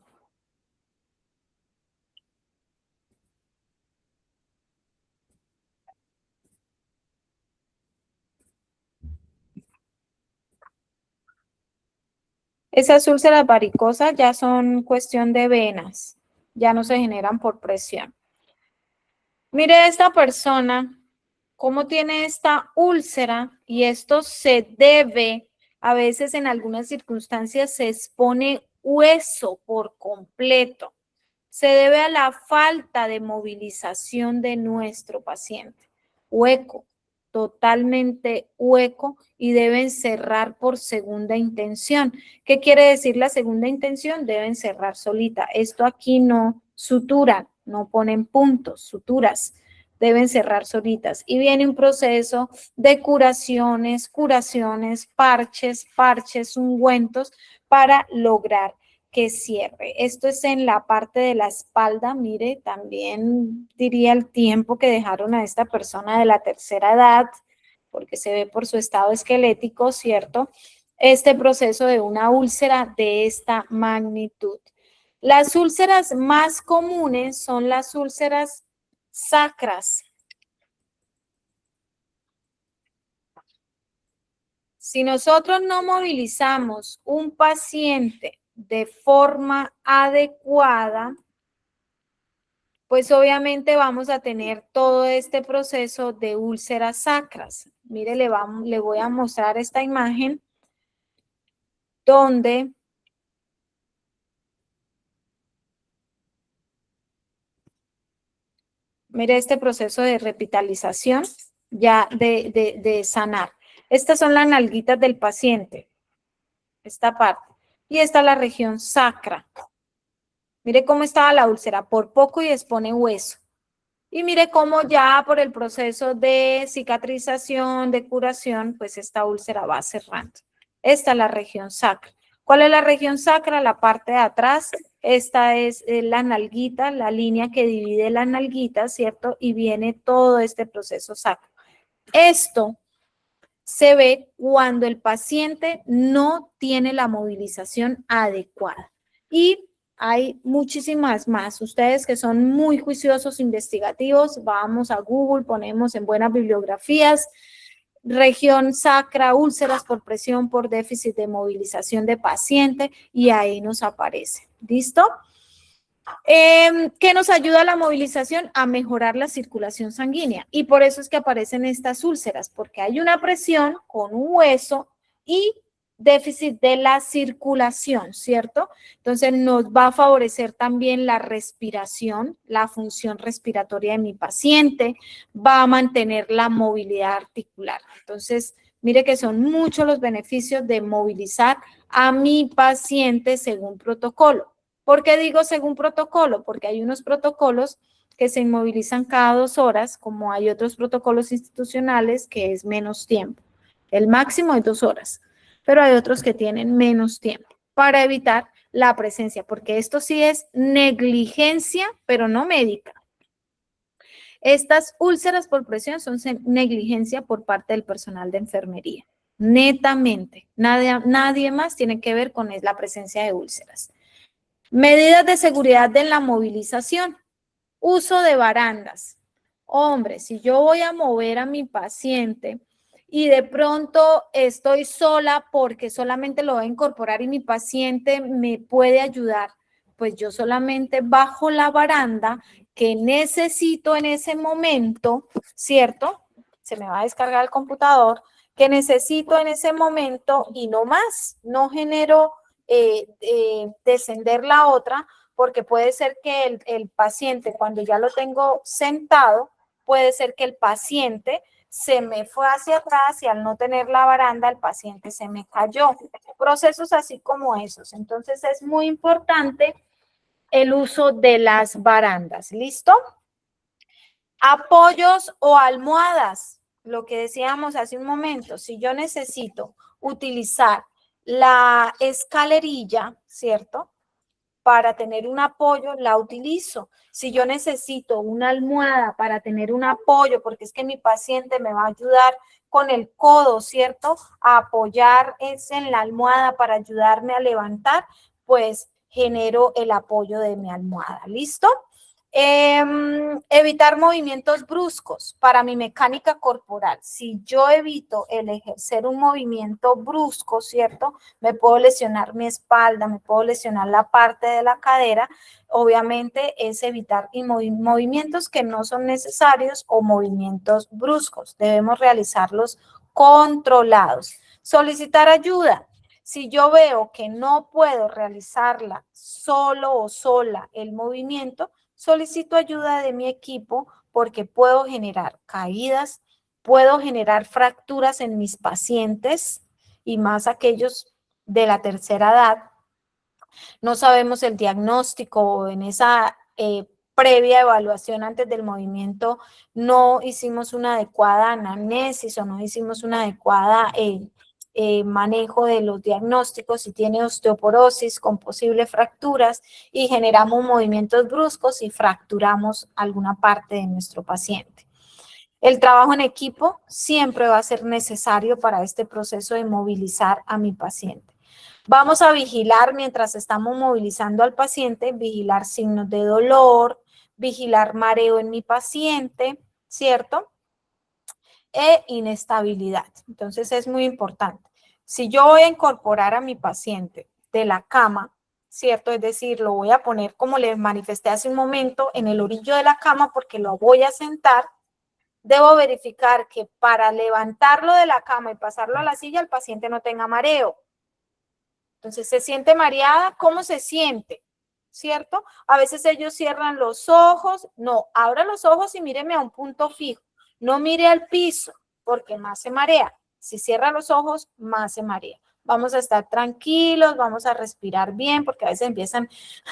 Esas úlceras varicosas ya son cuestión de venas, ya no se generan por presión. Mire esta persona, cómo tiene esta úlcera y esto se debe, a veces en algunas circunstancias se expone hueso por completo. Se debe a la falta de movilización de nuestro paciente. Hueco, totalmente hueco y deben cerrar por segunda intención. ¿Qué quiere decir la segunda intención? Deben cerrar solita. Esto aquí no suturan, no ponen puntos, suturas. Deben cerrar solitas. Y viene un proceso de curaciones, parches, ungüentos para lograr que cierre. Esto es en la parte de la espalda. Mire, también diría el tiempo que dejaron a esta persona de la tercera edad, porque se ve por su estado esquelético, ¿cierto? Este proceso de una úlcera de esta magnitud. Las úlceras más comunes son las úlceras sacras. Si nosotros no movilizamos un paciente de forma adecuada, pues obviamente vamos a tener todo este proceso de úlceras sacras. Mire, le voy a mostrar esta imagen donde mire este proceso de revitalización ya de sanar. Estas son las nalguitas del paciente. esta parte. Y esta es la región sacra. Mire cómo estaba la úlcera, por poco y expone hueso. Y mire cómo ya por el proceso de cicatrización, de curación, pues esta úlcera va cerrando. Esta es la región sacra. ¿Cuál es la región sacra? La parte de atrás. Esta es la nalguita, la línea que divide las nalguitas, ¿cierto? Y viene todo este proceso sacro. Esto se ve cuando el paciente no tiene la movilización adecuada. Y hay muchísimas más. Ustedes que son muy juiciosos, investigativos, vamos a Google, ponemos en buenas bibliografías, región sacra, úlceras por presión por déficit de movilización de paciente, y ahí nos aparece. ¿Listo? ¿Qué nos ayuda a la movilización? A mejorar la circulación sanguínea. Y por eso es que aparecen estas úlceras, porque hay una presión con un hueso y déficit de la circulación, ¿cierto? Entonces nos va a favorecer también la respiración, la función respiratoria de mi paciente, va a mantener la movilidad articular. Entonces, mire que son muchos los beneficios de movilizar a mi paciente según protocolo. ¿Por qué digo según protocolo? Porque hay unos protocolos que se inmovilizan cada 2 horas, como hay otros protocolos institucionales que es menos tiempo. El máximo es 2 horas, pero hay otros que tienen menos tiempo para evitar la presencia, porque esto sí es negligencia, pero no médica. Estas úlceras por presión son negligencia por parte del personal de enfermería. Netamente, nadie más tiene que ver con la presencia de úlceras. Medidas de seguridad de la movilización. Uso de barandas. Hombre, si yo voy a mover a mi paciente y de pronto estoy sola porque solamente lo voy a incorporar y mi paciente me puede ayudar, pues yo solamente bajo la baranda que necesito en ese momento, ¿cierto? Se me va a descargar el computador, que necesito en ese momento y no más, no genero descender la otra, porque puede ser que el paciente, cuando ya lo tengo sentado, puede ser que el paciente se me fue hacia atrás y al no tener la baranda, el paciente se me cayó. Procesos así como esos. Entonces es muy importante el uso de las barandas. ¿Listo? Apoyos o almohadas. Lo que decíamos hace un momento, si yo necesito utilizar la escalerilla, ¿cierto? Para tener un apoyo, la utilizo. Si yo necesito una almohada para tener un apoyo, porque es que mi paciente me va a ayudar con el codo, ¿cierto? A apoyar en la almohada para ayudarme a levantar, pues genero el apoyo de mi almohada. ¿Listo? Evitar movimientos bruscos para mi mecánica corporal. Si yo evito el ejercer un movimiento brusco, ¿cierto? Me puedo lesionar mi espalda, me puedo lesionar la parte de la cadera. Obviamente es evitar movimientos que no son necesarios o movimientos bruscos. Debemos realizarlos controlados. Solicitar ayuda. Si yo veo que no puedo realizarla solo o sola el movimiento, solicito ayuda de mi equipo porque puedo generar caídas, puedo generar fracturas en mis pacientes y más aquellos de la tercera edad. No sabemos el diagnóstico en esa previa evaluación antes del movimiento, no hicimos una adecuada anamnesis o no hicimos una adecuada manejo de los diagnósticos, si tiene osteoporosis con posibles fracturas y generamos movimientos bruscos y fracturamos alguna parte de nuestro paciente. El trabajo en equipo siempre va a ser necesario para este proceso de movilizar a mi paciente. Vamos a vigilar mientras estamos movilizando al paciente, vigilar signos de dolor, vigilar mareo en mi paciente, ¿cierto? E inestabilidad. Entonces es muy importante. Si yo voy a incorporar a mi paciente de la cama, ¿cierto? Es decir, lo voy a poner como les manifesté hace un momento en el orillo de la cama porque lo voy a sentar, debo verificar que para levantarlo de la cama y pasarlo a la silla el paciente no tenga mareo. Entonces, ¿se siente mareada? ¿Cómo se siente? ¿Cierto? A veces ellos cierran los ojos. No, abra los ojos y míreme a un punto fijo. No mire al piso, porque más se marea. Si cierra los ojos, más se marea. Vamos a estar tranquilos, vamos a respirar bien, porque a veces empiezan,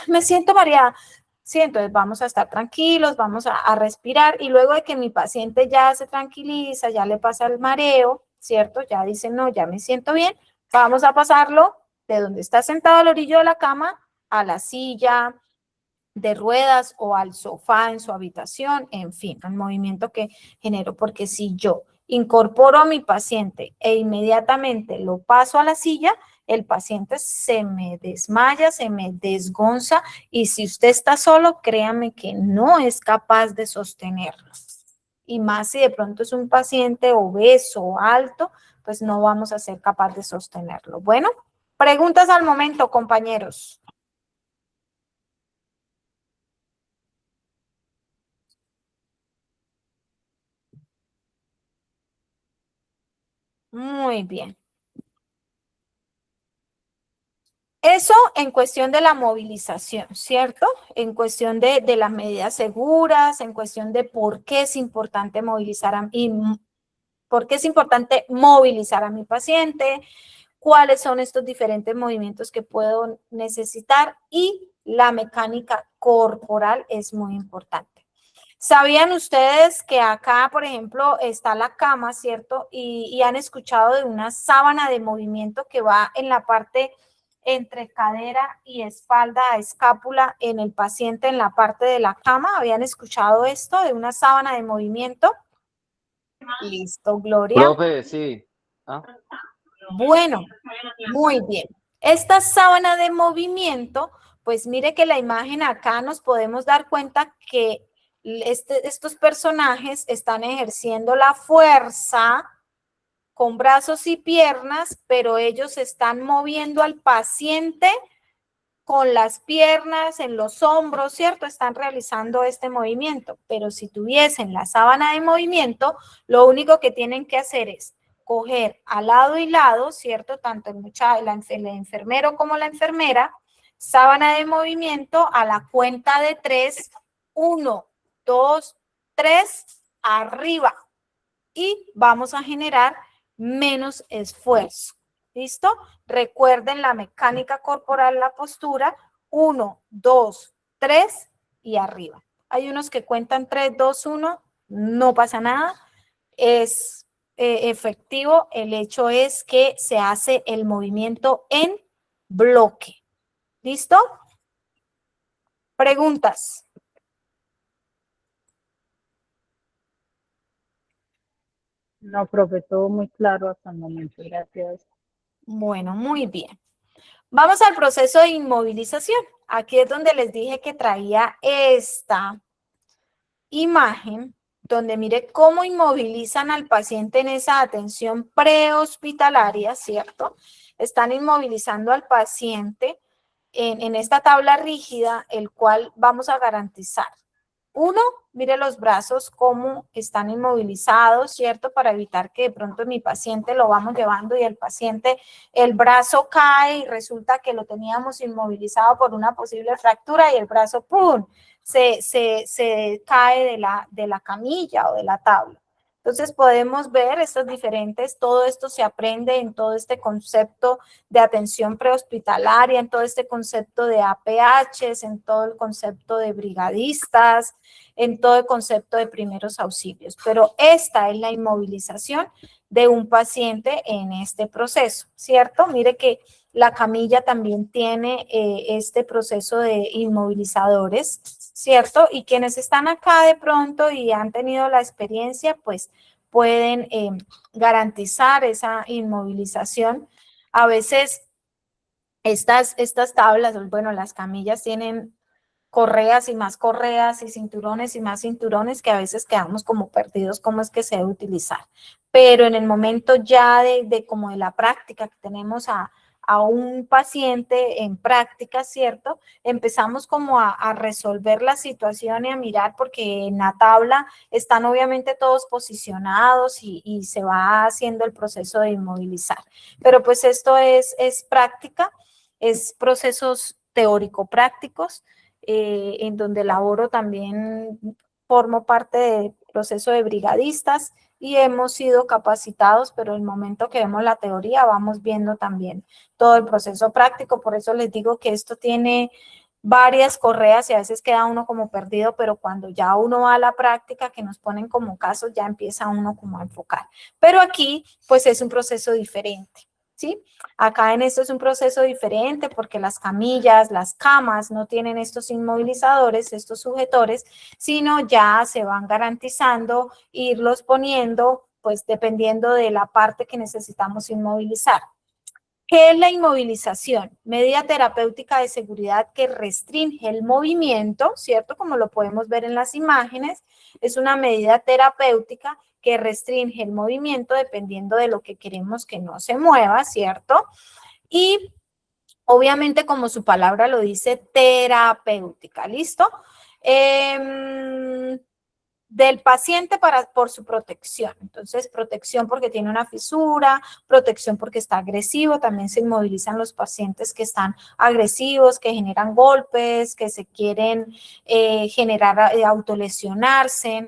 me siento mareada. Sí, entonces vamos a estar tranquilos, vamos a respirar y luego de que mi paciente ya se tranquiliza, ya le pasa el mareo, ¿cierto? Ya dice, no, ya me siento bien, vamos a pasarlo de donde está sentado al orillo de la cama a la silla de ruedas o al sofá en su habitación, en fin, el movimiento que genero, porque si yo incorporo a mi paciente e inmediatamente lo paso a la silla, el paciente se me desmaya, se me desgonza y si usted está solo, créame que no es capaz de sostenerlo. Y más si de pronto es un paciente obeso o alto, pues no vamos a ser capaz de sostenerlo. Bueno, preguntas al momento, compañeros. Muy bien. Eso en cuestión de la movilización, ¿cierto? En cuestión de las medidas seguras, en cuestión de por qué es importante movilizar por qué es importante movilizar a mi paciente, cuáles son estos diferentes movimientos que puedo necesitar y la mecánica corporal es muy importante. ¿Sabían ustedes que acá, por ejemplo, está la cama, ¿cierto? Y han escuchado de una sábana de movimiento que va en la parte entre cadera y espalda, escápula en el paciente en la parte de la cama? ¿Habían escuchado esto de una sábana de movimiento? Listo, Gloria. Profe, sí. ¿Ah? Bueno, muy bien. Esta sábana de movimiento, pues mire que la imagen acá nos podemos dar cuenta que estos personajes están ejerciendo la fuerza con brazos y piernas, pero ellos están moviendo al paciente con las piernas en los hombros, ¿cierto? Están realizando este movimiento, pero si tuviesen la sábana de movimiento, lo único que tienen que hacer es coger a lado y lado, ¿cierto? Tanto el enfermero como la enfermera, sábana de movimiento a la cuenta de 3, 1, 2, 3, arriba. Y vamos a generar menos esfuerzo. ¿Listo? Recuerden la mecánica corporal, la postura, 1, 2, 3 y arriba. Hay unos que cuentan 3, 2, 1, no pasa nada, es efectivo, el hecho es que se hace el movimiento en bloque. ¿Listo? Preguntas. No, profe, todo muy claro hasta el momento. Gracias. Bueno, muy bien. Vamos al proceso de inmovilización. Aquí es donde les dije que traía esta imagen, donde mire cómo inmovilizan al paciente en esa atención prehospitalaria, ¿cierto? Están inmovilizando al paciente en esta tabla rígida, el cual vamos a garantizar. Uno, mire los brazos cómo están inmovilizados, ¿cierto? Para evitar que de pronto mi paciente lo vamos llevando y el paciente, el brazo cae y resulta que lo teníamos inmovilizado por una posible fractura y el brazo, ¡pum!, se cae de la camilla o de la tabla. Entonces podemos ver estos diferentes, todo esto se aprende en todo este concepto de atención prehospitalaria, en todo este concepto de APHs, en todo el concepto de brigadistas, en todo el concepto de primeros auxilios. Pero esta es la inmovilización de un paciente en este proceso, ¿cierto? Mire que la camilla también tiene este proceso de inmovilizadores, ¿cierto? Y quienes están acá de pronto y han tenido la experiencia, pues pueden garantizar esa inmovilización. A veces estas tablas, bueno, las camillas tienen correas y cinturones y más cinturones que a veces quedamos como perdidos cómo es que se debe utilizar. Pero en el momento ya como de la práctica que tenemos a un paciente en práctica, ¿cierto? Empezamos como a resolver la situación y a mirar porque en la tabla están obviamente todos posicionados y se va haciendo el proceso de inmovilizar. Pero pues esto es práctica, es procesos teórico-prácticos, en donde laboro también, formo parte proceso de brigadistas, y hemos sido capacitados, pero el momento que vemos la teoría vamos viendo también todo el proceso práctico. Por eso les digo que esto tiene varias correas y a veces queda uno como perdido, pero cuando ya uno va a la práctica, que nos ponen como casos, ya empieza uno como a enfocar. Pero aquí, pues es un proceso diferente, ¿sí? Acá en esto es un proceso diferente porque las camillas, las camas no tienen estos inmovilizadores, estos sujetores, sino ya se van garantizando, irlos poniendo, pues dependiendo de la parte que necesitamos inmovilizar. ¿Qué es la inmovilización? Medida terapéutica de seguridad que restringe el movimiento, ¿cierto? Como lo podemos ver en las imágenes, es una medida terapéutica que restringe el movimiento dependiendo de lo que queremos que no se mueva, ¿cierto? Y obviamente, como su palabra lo dice, terapéutica, ¿listo? Del paciente por su protección. Entonces, protección porque tiene una fisura, protección porque está agresivo. También se inmovilizan los pacientes que están agresivos, que generan golpes, que se quieren generar, autolesionarse.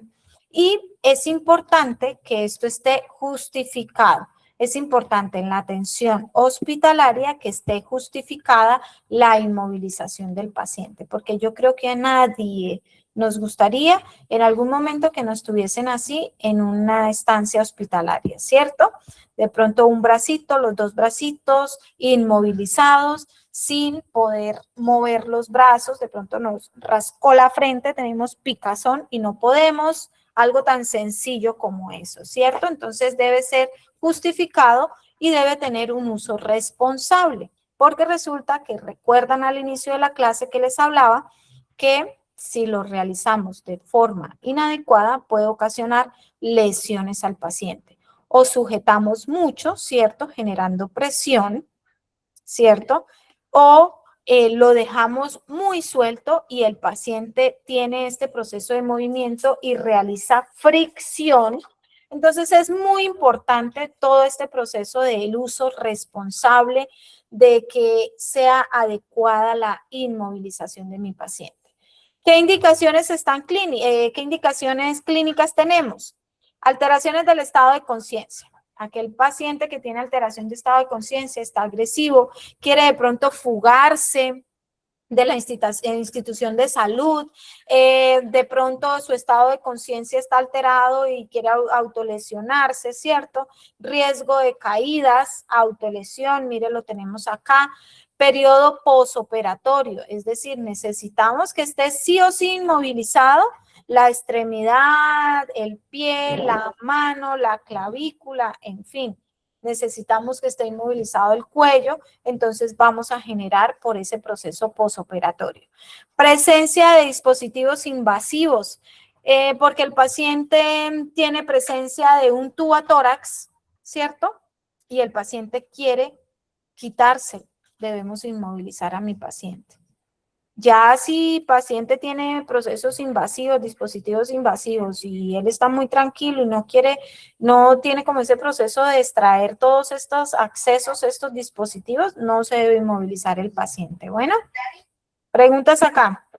Y es importante que esto esté justificado. Es importante en la atención hospitalaria que esté justificada la inmovilización del paciente, porque yo creo que a nadie nos gustaría en algún momento que nos tuviesen así en una estancia hospitalaria, ¿cierto? De pronto un bracito, los dos bracitos inmovilizados, sin poder mover los brazos, de pronto nos rascó la frente, tenemos picazón y no podemos, algo tan sencillo como eso, ¿cierto? Entonces debe ser justificado y debe tener un uso responsable, porque resulta que recuerdan al inicio de la clase que les hablaba que si lo realizamos de forma inadecuada puede ocasionar lesiones al paciente. O sujetamos mucho, ¿cierto? Generando presión, ¿cierto? O lo dejamos muy suelto y el paciente tiene este proceso de movimiento y realiza fricción. Entonces es muy importante todo este proceso del uso responsable, de que sea adecuada la inmovilización de mi paciente. ¿Qué indicaciones qué indicaciones clínicas tenemos? Alteraciones del estado de conciencia. Aquel paciente que tiene alteración de estado de conciencia, está agresivo, quiere de pronto fugarse de la institución de salud, de pronto su estado de conciencia está alterado y quiere autolesionarse, ¿cierto? Riesgo de caídas, autolesión, mire, lo tenemos acá. Periodo posoperatorio, es decir, necesitamos que esté sí o sí inmovilizado la extremidad, el pie, la mano, la clavícula, en fin. Necesitamos que esté inmovilizado el cuello, entonces vamos a generar por ese proceso posoperatorio. Presencia de dispositivos invasivos, porque el paciente tiene presencia de un tubatórax, ¿cierto? Y el paciente quiere quitarse, debemos inmovilizar a mi paciente. Ya si el paciente tiene procesos invasivos, dispositivos invasivos y él está muy tranquilo y no tiene como ese proceso de extraer todos estos accesos, estos dispositivos, no se debe inmovilizar el paciente. Bueno, preguntas acá.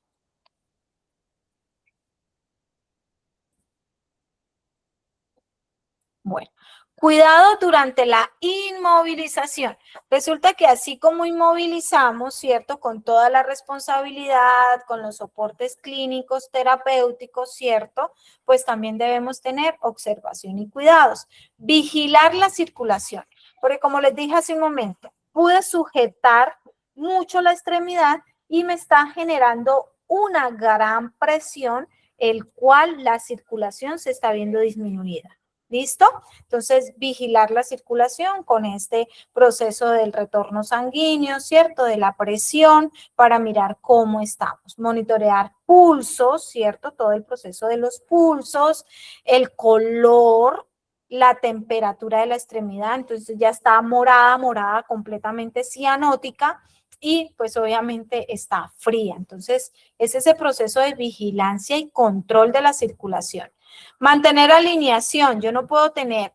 Bueno. Cuidado durante la inmovilización. Resulta que así como inmovilizamos, ¿cierto? Con toda la responsabilidad, con los soportes clínicos, terapéuticos, ¿cierto? Pues también debemos tener observación y cuidados. Vigilar la circulación. Porque como les dije hace un momento, pude sujetar mucho la extremidad y me está generando una gran presión, el cual la circulación se está viendo disminuida. ¿Listo? Entonces, vigilar la circulación con este proceso del retorno sanguíneo, ¿cierto? De la presión para mirar cómo estamos. Monitorear pulsos, ¿cierto? Todo el proceso de los pulsos, el color, la temperatura de la extremidad. Entonces, ya está morada, completamente cianótica y pues obviamente está fría. Entonces, es ese proceso de vigilancia y control de la circulación. Mantener alineación. Yo no puedo tener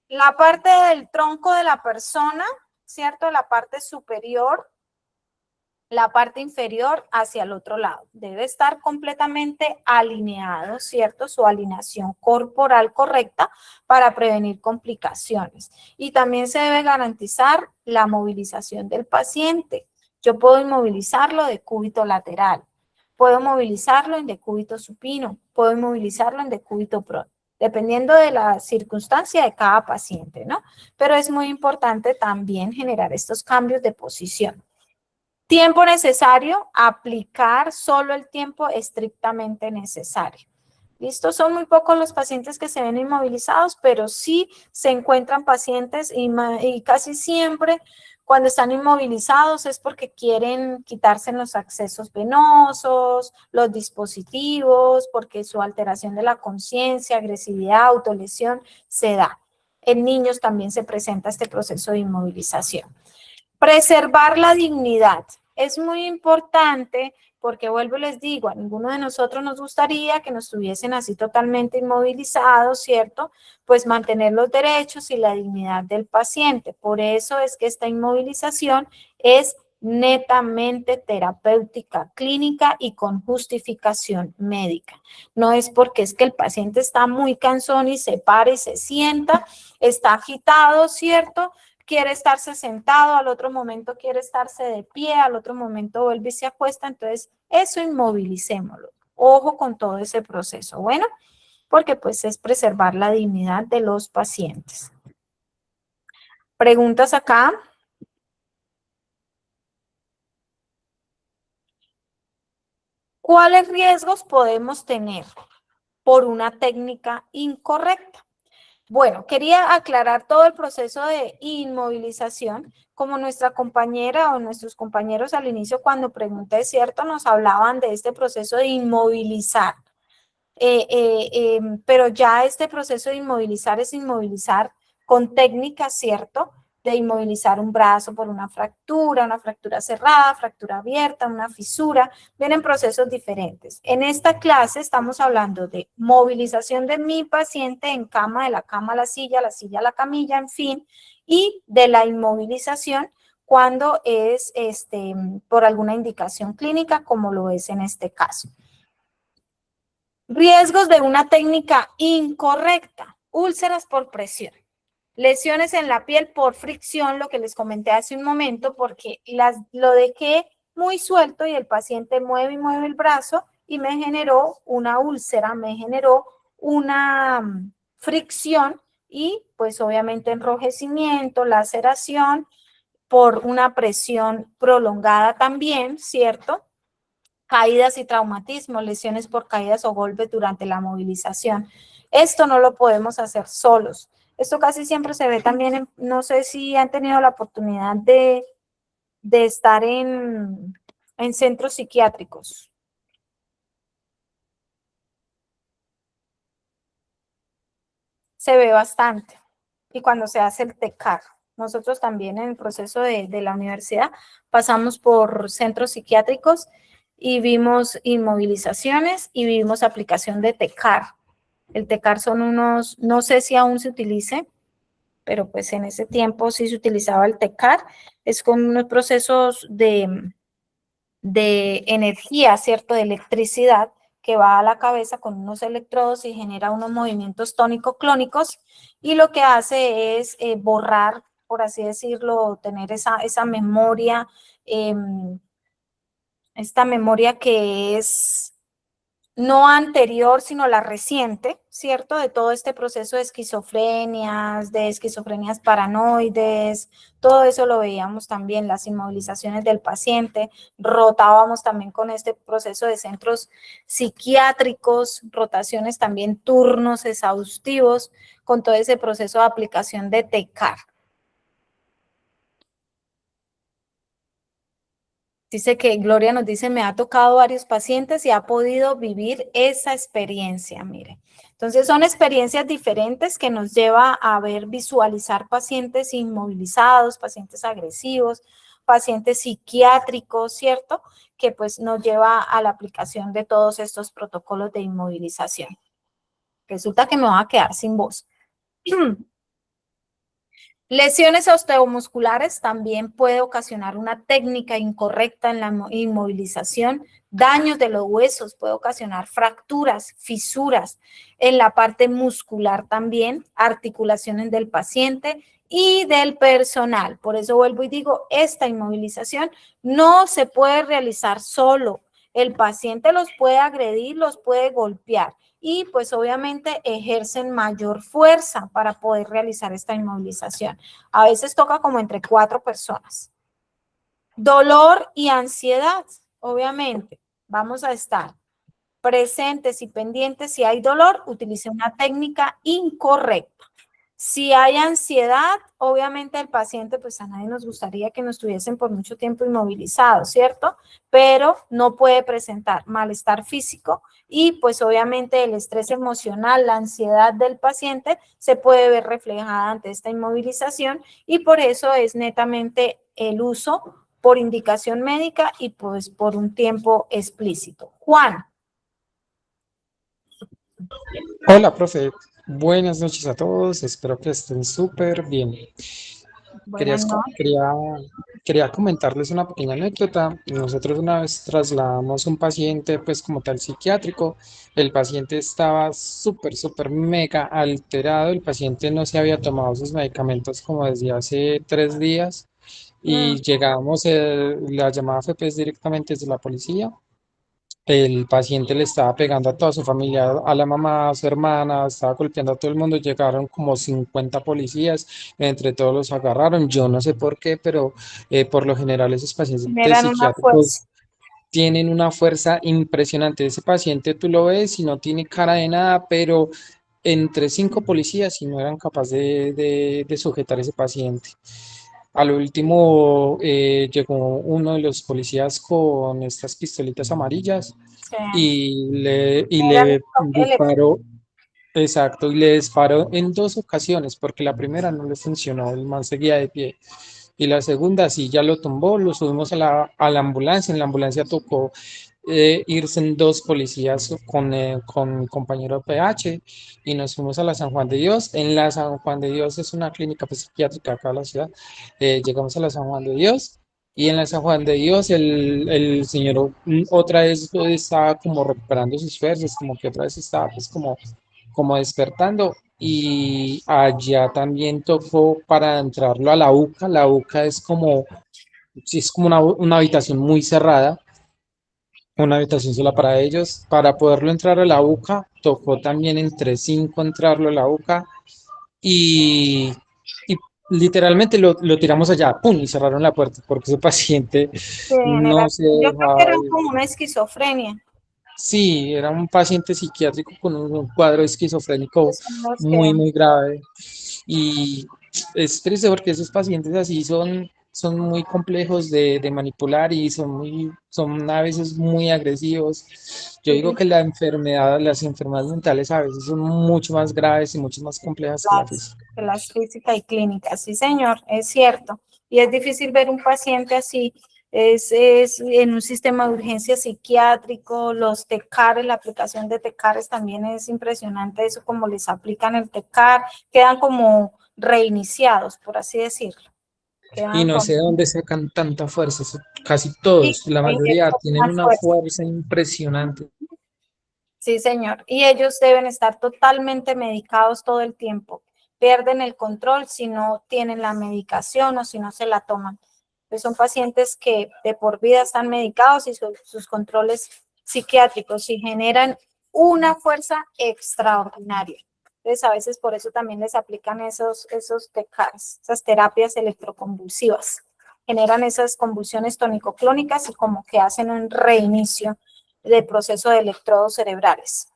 la parte del tronco de la persona, ¿cierto? La parte superior la parte inferior hacia el otro lado. Debe estar completamente alineado, ¿cierto? Su alineación corporal correcta para prevenir complicaciones. Y también se debe garantizar la movilización del paciente. Yo puedo inmovilizarlo de cúbito lateral, puedo movilizarlo en decúbito supino, puedo inmovilizarlo en decúbito prono, dependiendo de la circunstancia de cada paciente, ¿no? Pero es muy importante también generar estos cambios de posición. Tiempo necesario, aplicar solo el tiempo estrictamente necesario. ¿Listo? Son muy pocos los pacientes que se ven inmovilizados, pero sí se encuentran pacientes y casi siempre cuando están inmovilizados es porque quieren quitarse los accesos venosos, los dispositivos, porque su alteración de la conciencia, agresividad, autolesión se da. En niños también se presenta este proceso de inmovilización. Preservar la dignidad es muy importante porque, vuelvo y les digo, a ninguno de nosotros nos gustaría que nos estuviesen así totalmente inmovilizados, ¿cierto? Pues mantener los derechos y la dignidad del paciente. Por eso es que esta inmovilización es netamente terapéutica, clínica y con justificación médica. No es porque es que el paciente está muy cansón y se para y se sienta, está agitado, ¿cierto? Quiere estarse sentado, al otro momento quiere estarse de pie, al otro momento vuelve y se acuesta, entonces eso inmovilicémoslo. Ojo con todo ese proceso, bueno, porque pues es preservar la dignidad de los pacientes. ¿Preguntas acá? ¿Cuáles riesgos podemos tener por una técnica incorrecta? Bueno, quería aclarar todo el proceso de inmovilización, como nuestra compañera o nuestros compañeros al inicio cuando pregunté, ¿cierto? Nos hablaban de este proceso de inmovilizar, pero ya este proceso de inmovilizar es inmovilizar con técnicas, ¿cierto? De inmovilizar un brazo por una fractura cerrada, fractura abierta, una fisura, vienen procesos diferentes. En esta clase estamos hablando de movilización de mi paciente en cama, de la cama a la silla a la camilla, en fin, y de la inmovilización cuando es por alguna indicación clínica, como lo es en este caso. Riesgos de una técnica incorrecta, úlceras por presión. Lesiones en la piel por fricción, lo que les comenté hace un momento, porque lo dejé muy suelto y el paciente mueve y mueve el brazo y me generó una úlcera, me generó una fricción y pues obviamente enrojecimiento, laceración por una presión prolongada también, ¿cierto? Caídas y traumatismos, lesiones por caídas o golpes durante la movilización. Esto no lo podemos hacer solos. Esto casi siempre se ve también, no sé si han tenido la oportunidad de estar en centros psiquiátricos. Se ve bastante. Y cuando se hace el TECAR, nosotros también en el proceso de la universidad pasamos por centros psiquiátricos y vimos inmovilizaciones y vimos aplicación de TECAR. El TECAR son unos, no sé si aún se utilice, pero pues en ese tiempo sí se utilizaba el TECAR, es con unos procesos de energía, ¿cierto? De electricidad que va a la cabeza con unos electrodos y genera unos movimientos tónico-clónicos y lo que hace es borrar, por así decirlo, tener esa memoria, esta memoria que es no anterior, sino la reciente, ¿cierto? De todo este proceso de esquizofrenias paranoides, todo eso lo veíamos también, las inmovilizaciones del paciente, rotábamos también con este proceso de centros psiquiátricos, rotaciones también, turnos exhaustivos, con todo ese proceso de aplicación de TECAR. Dice que Gloria nos dice, me ha tocado varios pacientes y ha podido vivir esa experiencia, mire. Entonces son experiencias diferentes que nos lleva a ver, visualizar pacientes inmovilizados, pacientes agresivos, pacientes psiquiátricos, ¿cierto? Que pues nos lleva a la aplicación de todos estos protocolos de inmovilización. Resulta que me voy a quedar sin voz. Lesiones osteomusculares también puede ocasionar una técnica incorrecta en la inmovilización. Daños de los huesos puede ocasionar fracturas, fisuras en la parte muscular también, articulaciones del paciente y del personal. Por eso vuelvo y digo, esta inmovilización no se puede realizar solo. El paciente los puede agredir, los puede golpear y pues obviamente ejercen mayor fuerza para poder realizar esta inmovilización. A veces toca como entre 4 personas. Dolor y ansiedad, obviamente, vamos a estar presentes y pendientes. Si hay dolor, utilice una técnica incorrecta. Si hay ansiedad, obviamente el paciente, pues a nadie nos gustaría que nos tuviesen por mucho tiempo inmovilizados, ¿cierto? Pero no puede presentar malestar físico y pues obviamente el estrés emocional, la ansiedad del paciente se puede ver reflejada ante esta inmovilización y por eso es netamente el uso por indicación médica y pues por un tiempo explícito. Juan. Hola, profe. Buenas noches a todos. Espero que estén súper bien. Quería, Buenas noches. quería comentarles una pequeña anécdota. Nosotros una vez trasladamos un paciente, pues como tal psiquiátrico. El paciente estaba súper mega alterado. El paciente no se había tomado sus medicamentos como desde hace 3 días. Y llegamos, la llamada fue pues directamente desde la policía. El paciente le estaba pegando a toda su familia, a la mamá, a su hermana, estaba golpeando a todo el mundo. Llegaron como 50 policías, entre todos los agarraron. Yo no sé por qué, pero por lo general esos pacientes Generan una fuerza. psiquiátricos tienen una fuerza impresionante. Ese paciente tú lo ves y no tiene cara de nada, pero entre 5 policías y no eran capaces de sujetar ese paciente. Al último llegó uno de los policías con estas pistolitas amarillas y Generan le disparó, exacto, y le disparó en 2 ocasiones, porque la primera no le funcionó, el man seguía de pie. Y la segunda sí, ya lo tumbó, lo subimos a la ambulancia, en la ambulancia tocó irse en 2 policías con mi compañero PH y nos fuimos a la San Juan de Dios. En la San Juan de Dios es una clínica pues, psiquiátrica acá en la ciudad. Llegamos a la San Juan de Dios y en la San Juan de Dios el señor otra vez estaba como recuperando sus fuerzas, como que otra vez estaba pues como despertando. Y allá también tocó para entrarlo a la UCA. La UCA es como, sí, es como una habitación muy cerrada, una habitación sola para ellos. Para poderlo entrar a la UCA, tocó también entre 5 entrarlo a la UCA y literalmente lo tiramos allá, ¡pum! Y cerraron la puerta porque ese paciente no se Yo creo que dejaba era ir. como una esquizofrenia. Sí, era un paciente psiquiátrico con un cuadro esquizofrénico Que son los que muy grave. Y es triste porque esos pacientes así son muy complejos de manipular y son a veces muy agresivos. Yo digo que las enfermedades mentales a veces son mucho más graves y mucho más complejas que la física. que las físicas y clínicas. Sí, señor, es cierto. Y es difícil ver un paciente así. Es en un sistema de urgencia psiquiátrico, los TECARes, la aplicación de TECARes también es impresionante, eso como les aplican el TECAR, quedan como reiniciados, por así decirlo. Y no sé de dónde sacan tanta fuerza, casi todos, la mayoría tienen una fuerza impresionante. Sí, señor. Y ellos deben estar totalmente medicados todo el tiempo. Pierden el control si no tienen la medicación o si no se la toman. Pues son pacientes que de por vida están medicados y sus controles psiquiátricos y generan una fuerza extraordinaria. Entonces, a veces por eso también les aplican esos TECARs, esas terapias electroconvulsivas. Generan esas convulsiones tónico-clónicas y como que hacen un reinicio del proceso de electrodos cerebrales.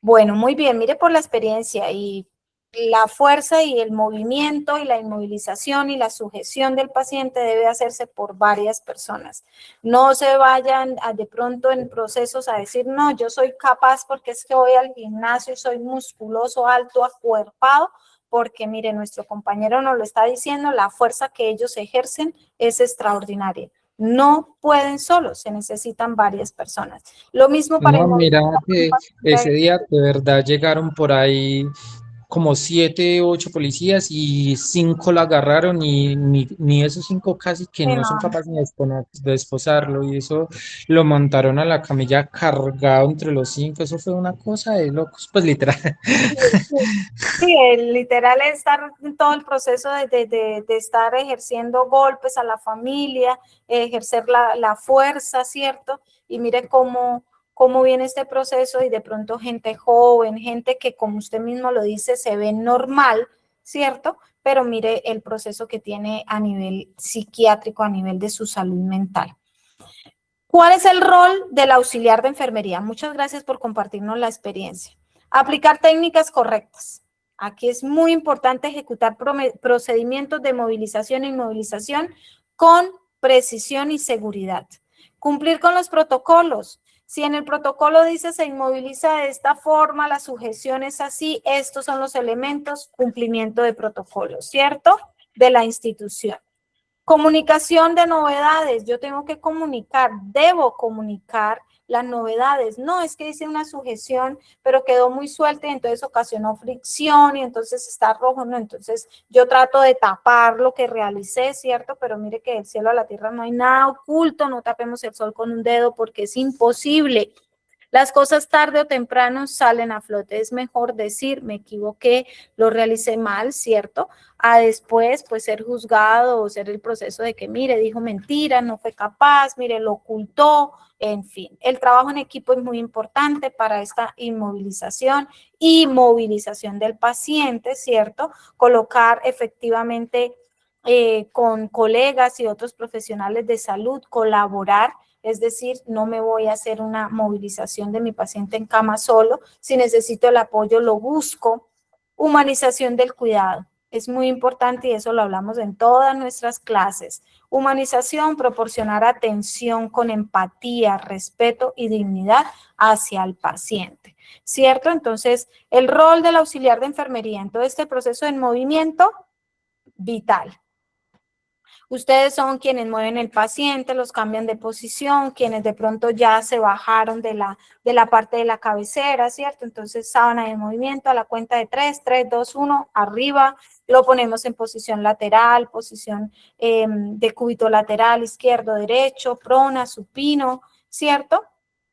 Bueno, muy bien, mire por la experiencia y la fuerza y el movimiento y la inmovilización y la sujeción del paciente debe hacerse por varias personas. No se vayan de pronto en procesos a decir, no, yo soy capaz porque es que voy al gimnasio y soy musculoso, alto, acuerpado, porque mire, nuestro compañero nos lo está diciendo, la fuerza que ellos ejercen es extraordinaria. No pueden solos, se necesitan varias personas. Lo mismo para No, mira que ese día de verdad llegaron por ahí como 7, 8 policías y 5 la agarraron y ni esos 5 casi que Sí, no son no. capaces de esposarlo y eso lo montaron a la camilla cargado entre los 5, eso fue una cosa de locos, pues literal. Sí, literal es estar en todo el proceso de estar ejerciendo golpes a la familia, ejercer la fuerza, ¿cierto? Y mire cómo viene este proceso y de pronto gente joven, gente que como usted mismo lo dice, se ve normal, ¿cierto? Pero mire el proceso que tiene a nivel psiquiátrico, a nivel de su salud mental. ¿Cuál es el rol del auxiliar de enfermería? Muchas gracias por compartirnos la experiencia. Aplicar técnicas correctas. Aquí es muy importante ejecutar procedimientos de movilización e inmovilización con precisión y seguridad. Cumplir con los protocolos. Si en el protocolo dice se inmoviliza de esta forma, la sujeción es así, estos son los elementos, cumplimiento de protocolo, ¿cierto? De la institución. Comunicación de novedades, yo tengo que comunicar, debo comunicar las novedades. No es que hice una sujeción, pero quedó muy suelta y entonces ocasionó fricción y entonces está rojo, no, entonces yo trato de tapar lo que realicé, ¿cierto? Pero mire que del cielo a la tierra no hay nada oculto, no tapemos el sol con un dedo porque es imposible. Las cosas tarde o temprano salen a flote. Es mejor decir, me equivoqué, lo realicé mal, ¿cierto? A después, pues, ser juzgado o ser el proceso de que, mire, dijo mentira, no fue capaz, mire, lo ocultó, en fin. El trabajo en equipo es muy importante para esta inmovilización y movilización del paciente, ¿cierto? Colocar efectivamente con colegas y otros profesionales de salud, colaborar. Es decir, no me voy a hacer una movilización de mi paciente en cama solo. Si necesito el apoyo, lo busco. Humanización del cuidado. Es muy importante y eso lo hablamos en todas nuestras clases. Humanización, proporcionar atención con empatía, respeto y dignidad hacia el paciente. ¿Cierto? Entonces, el rol del auxiliar de enfermería en todo este proceso de movimiento, vital. Ustedes son quienes mueven el paciente, los cambian de posición, quienes de pronto ya se bajaron de la parte de la cabecera, ¿cierto? Entonces, sábana de movimiento a la cuenta de 3, 3, 2, 1, arriba, lo ponemos en posición lateral, posición de cúbito lateral, izquierdo, derecho, prona, supino, ¿cierto?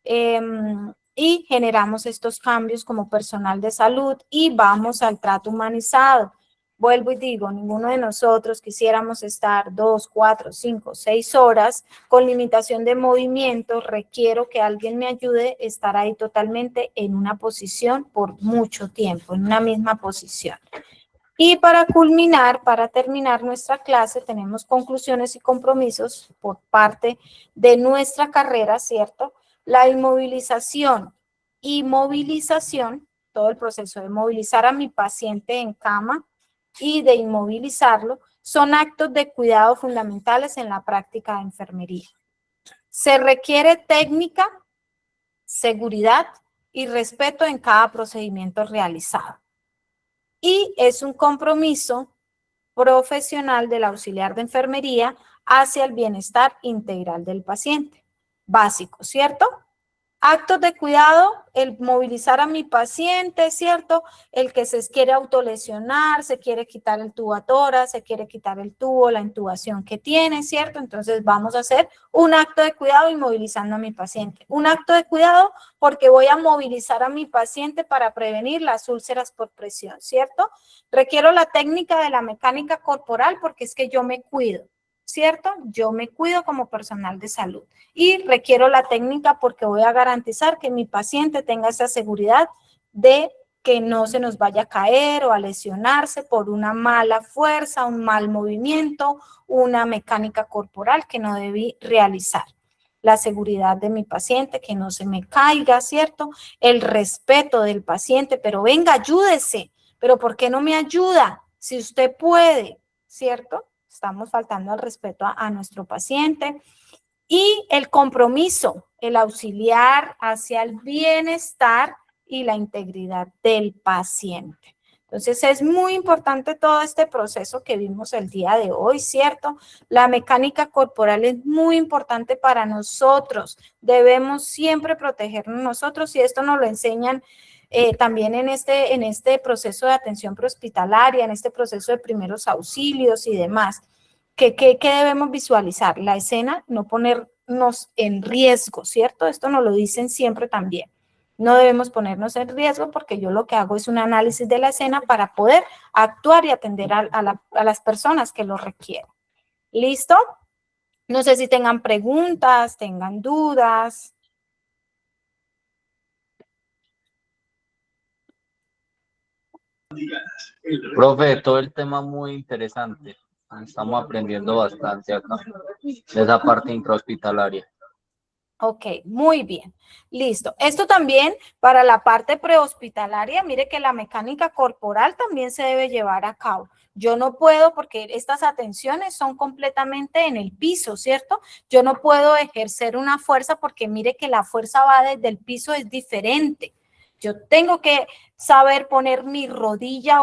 Y generamos estos cambios como personal de salud y vamos al trato humanizado. Vuelvo y digo, ninguno de nosotros quisiéramos estar 2, 4, 5, 6 horas con limitación de movimiento. Requiero que alguien me ayude a estar ahí totalmente en una posición por mucho tiempo, en una misma posición. Y para culminar, para terminar nuestra clase, tenemos conclusiones y compromisos por parte de nuestra carrera, ¿cierto? La inmovilización y movilización, todo el proceso de movilizar a mi paciente en cama, y de inmovilizarlo, son actos de cuidado fundamentales en la práctica de enfermería. Se requiere técnica, seguridad y respeto en cada procedimiento realizado. Y es un compromiso profesional del auxiliar de enfermería hacia el bienestar integral del paciente. Básico, ¿cierto? Actos de cuidado, el movilizar a mi paciente, ¿cierto? El que se quiere autolesionar, se quiere quitar el tubatora, se quiere quitar el tubo, la intubación que tiene, ¿cierto? Entonces vamos a hacer un acto de cuidado inmovilizando a mi paciente. Un acto de cuidado porque voy a movilizar a mi paciente para prevenir las úlceras por presión, ¿cierto? Requiero la técnica de la mecánica corporal porque es que yo me cuido, ¿cierto? Yo me cuido como personal de salud y requiero la técnica porque voy a garantizar que mi paciente tenga esa seguridad de que no se nos vaya a caer o a lesionarse por una mala fuerza, un mal movimiento, una mecánica corporal que no debí realizar. La seguridad de mi paciente, que no se me caiga, ¿cierto? El respeto del paciente, pero venga, ayúdese, pero ¿por qué no me ayuda? Si usted puede, ¿cierto? Estamos faltando al respeto a nuestro paciente. Y el compromiso, el auxiliar hacia el bienestar y la integridad del paciente. Entonces es muy importante todo este proceso que vimos el día de hoy, ¿cierto? La mecánica corporal es muy importante para nosotros. Debemos siempre protegernos nosotros y esto nos lo enseñan también en este proceso de atención prehospitalaria, en este proceso de primeros auxilios y demás. ¿Qué debemos visualizar? La escena, no ponernos en riesgo, ¿cierto? Esto nos lo dicen siempre también. No debemos ponernos en riesgo porque yo lo que hago es un análisis de la escena para poder actuar y atender a las personas que lo requieren. ¿Listo? No sé si tengan preguntas, tengan dudas. Profe, todo el tema muy interesante. Estamos aprendiendo bastante acá, de esa parte intrahospitalaria. Ok, muy bien. Listo. Esto también para la parte prehospitalaria, mire que la mecánica corporal también se debe llevar a cabo. Yo no puedo, porque estas atenciones son completamente en el piso, ¿cierto? Yo no puedo ejercer una fuerza porque mire que la fuerza va desde el piso, es diferente. Yo tengo que saber poner mi rodilla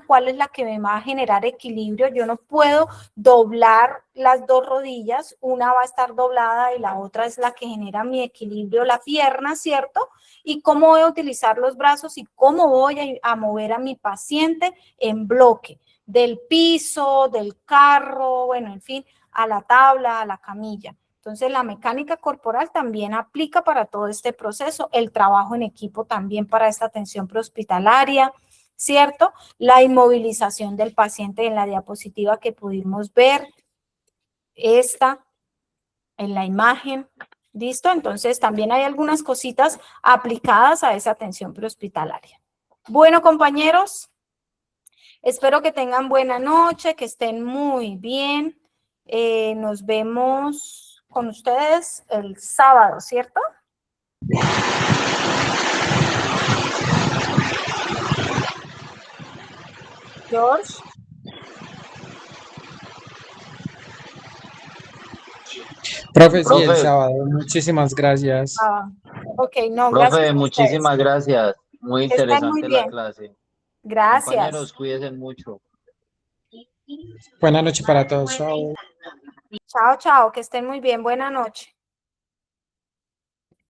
cuál es la que me va a generar equilibrio. Yo no puedo doblar las dos rodillas, una va a estar doblada y la otra es la que genera mi equilibrio, la pierna, ¿cierto? Y cómo voy a utilizar los brazos y cómo voy a mover a mi paciente en bloque, del piso, del carro, bueno, en fin, a la tabla, a la camilla. Entonces, la mecánica corporal también aplica para todo este proceso, el trabajo en equipo también para esta atención prehospitalaria, ¿cierto? La inmovilización del paciente en la diapositiva que pudimos ver, esta en la imagen, ¿listo? Entonces, también hay algunas cositas aplicadas a esa atención prehospitalaria. Bueno, compañeros, espero que tengan buena noche, que estén muy bien. Nos vemos con ustedes el sábado, ¿cierto? George. Profe, sí, el Profe, sábado. Muchísimas gracias. Ok, no, gracias profe, a muchísimas gracias. Muy ustedes. Estén muy interesante la bien. clase. Gracias. Compañeros, cuídense mucho. Buenas noches para todos. Chao. Chao, chao, que estén muy bien. Buena noche.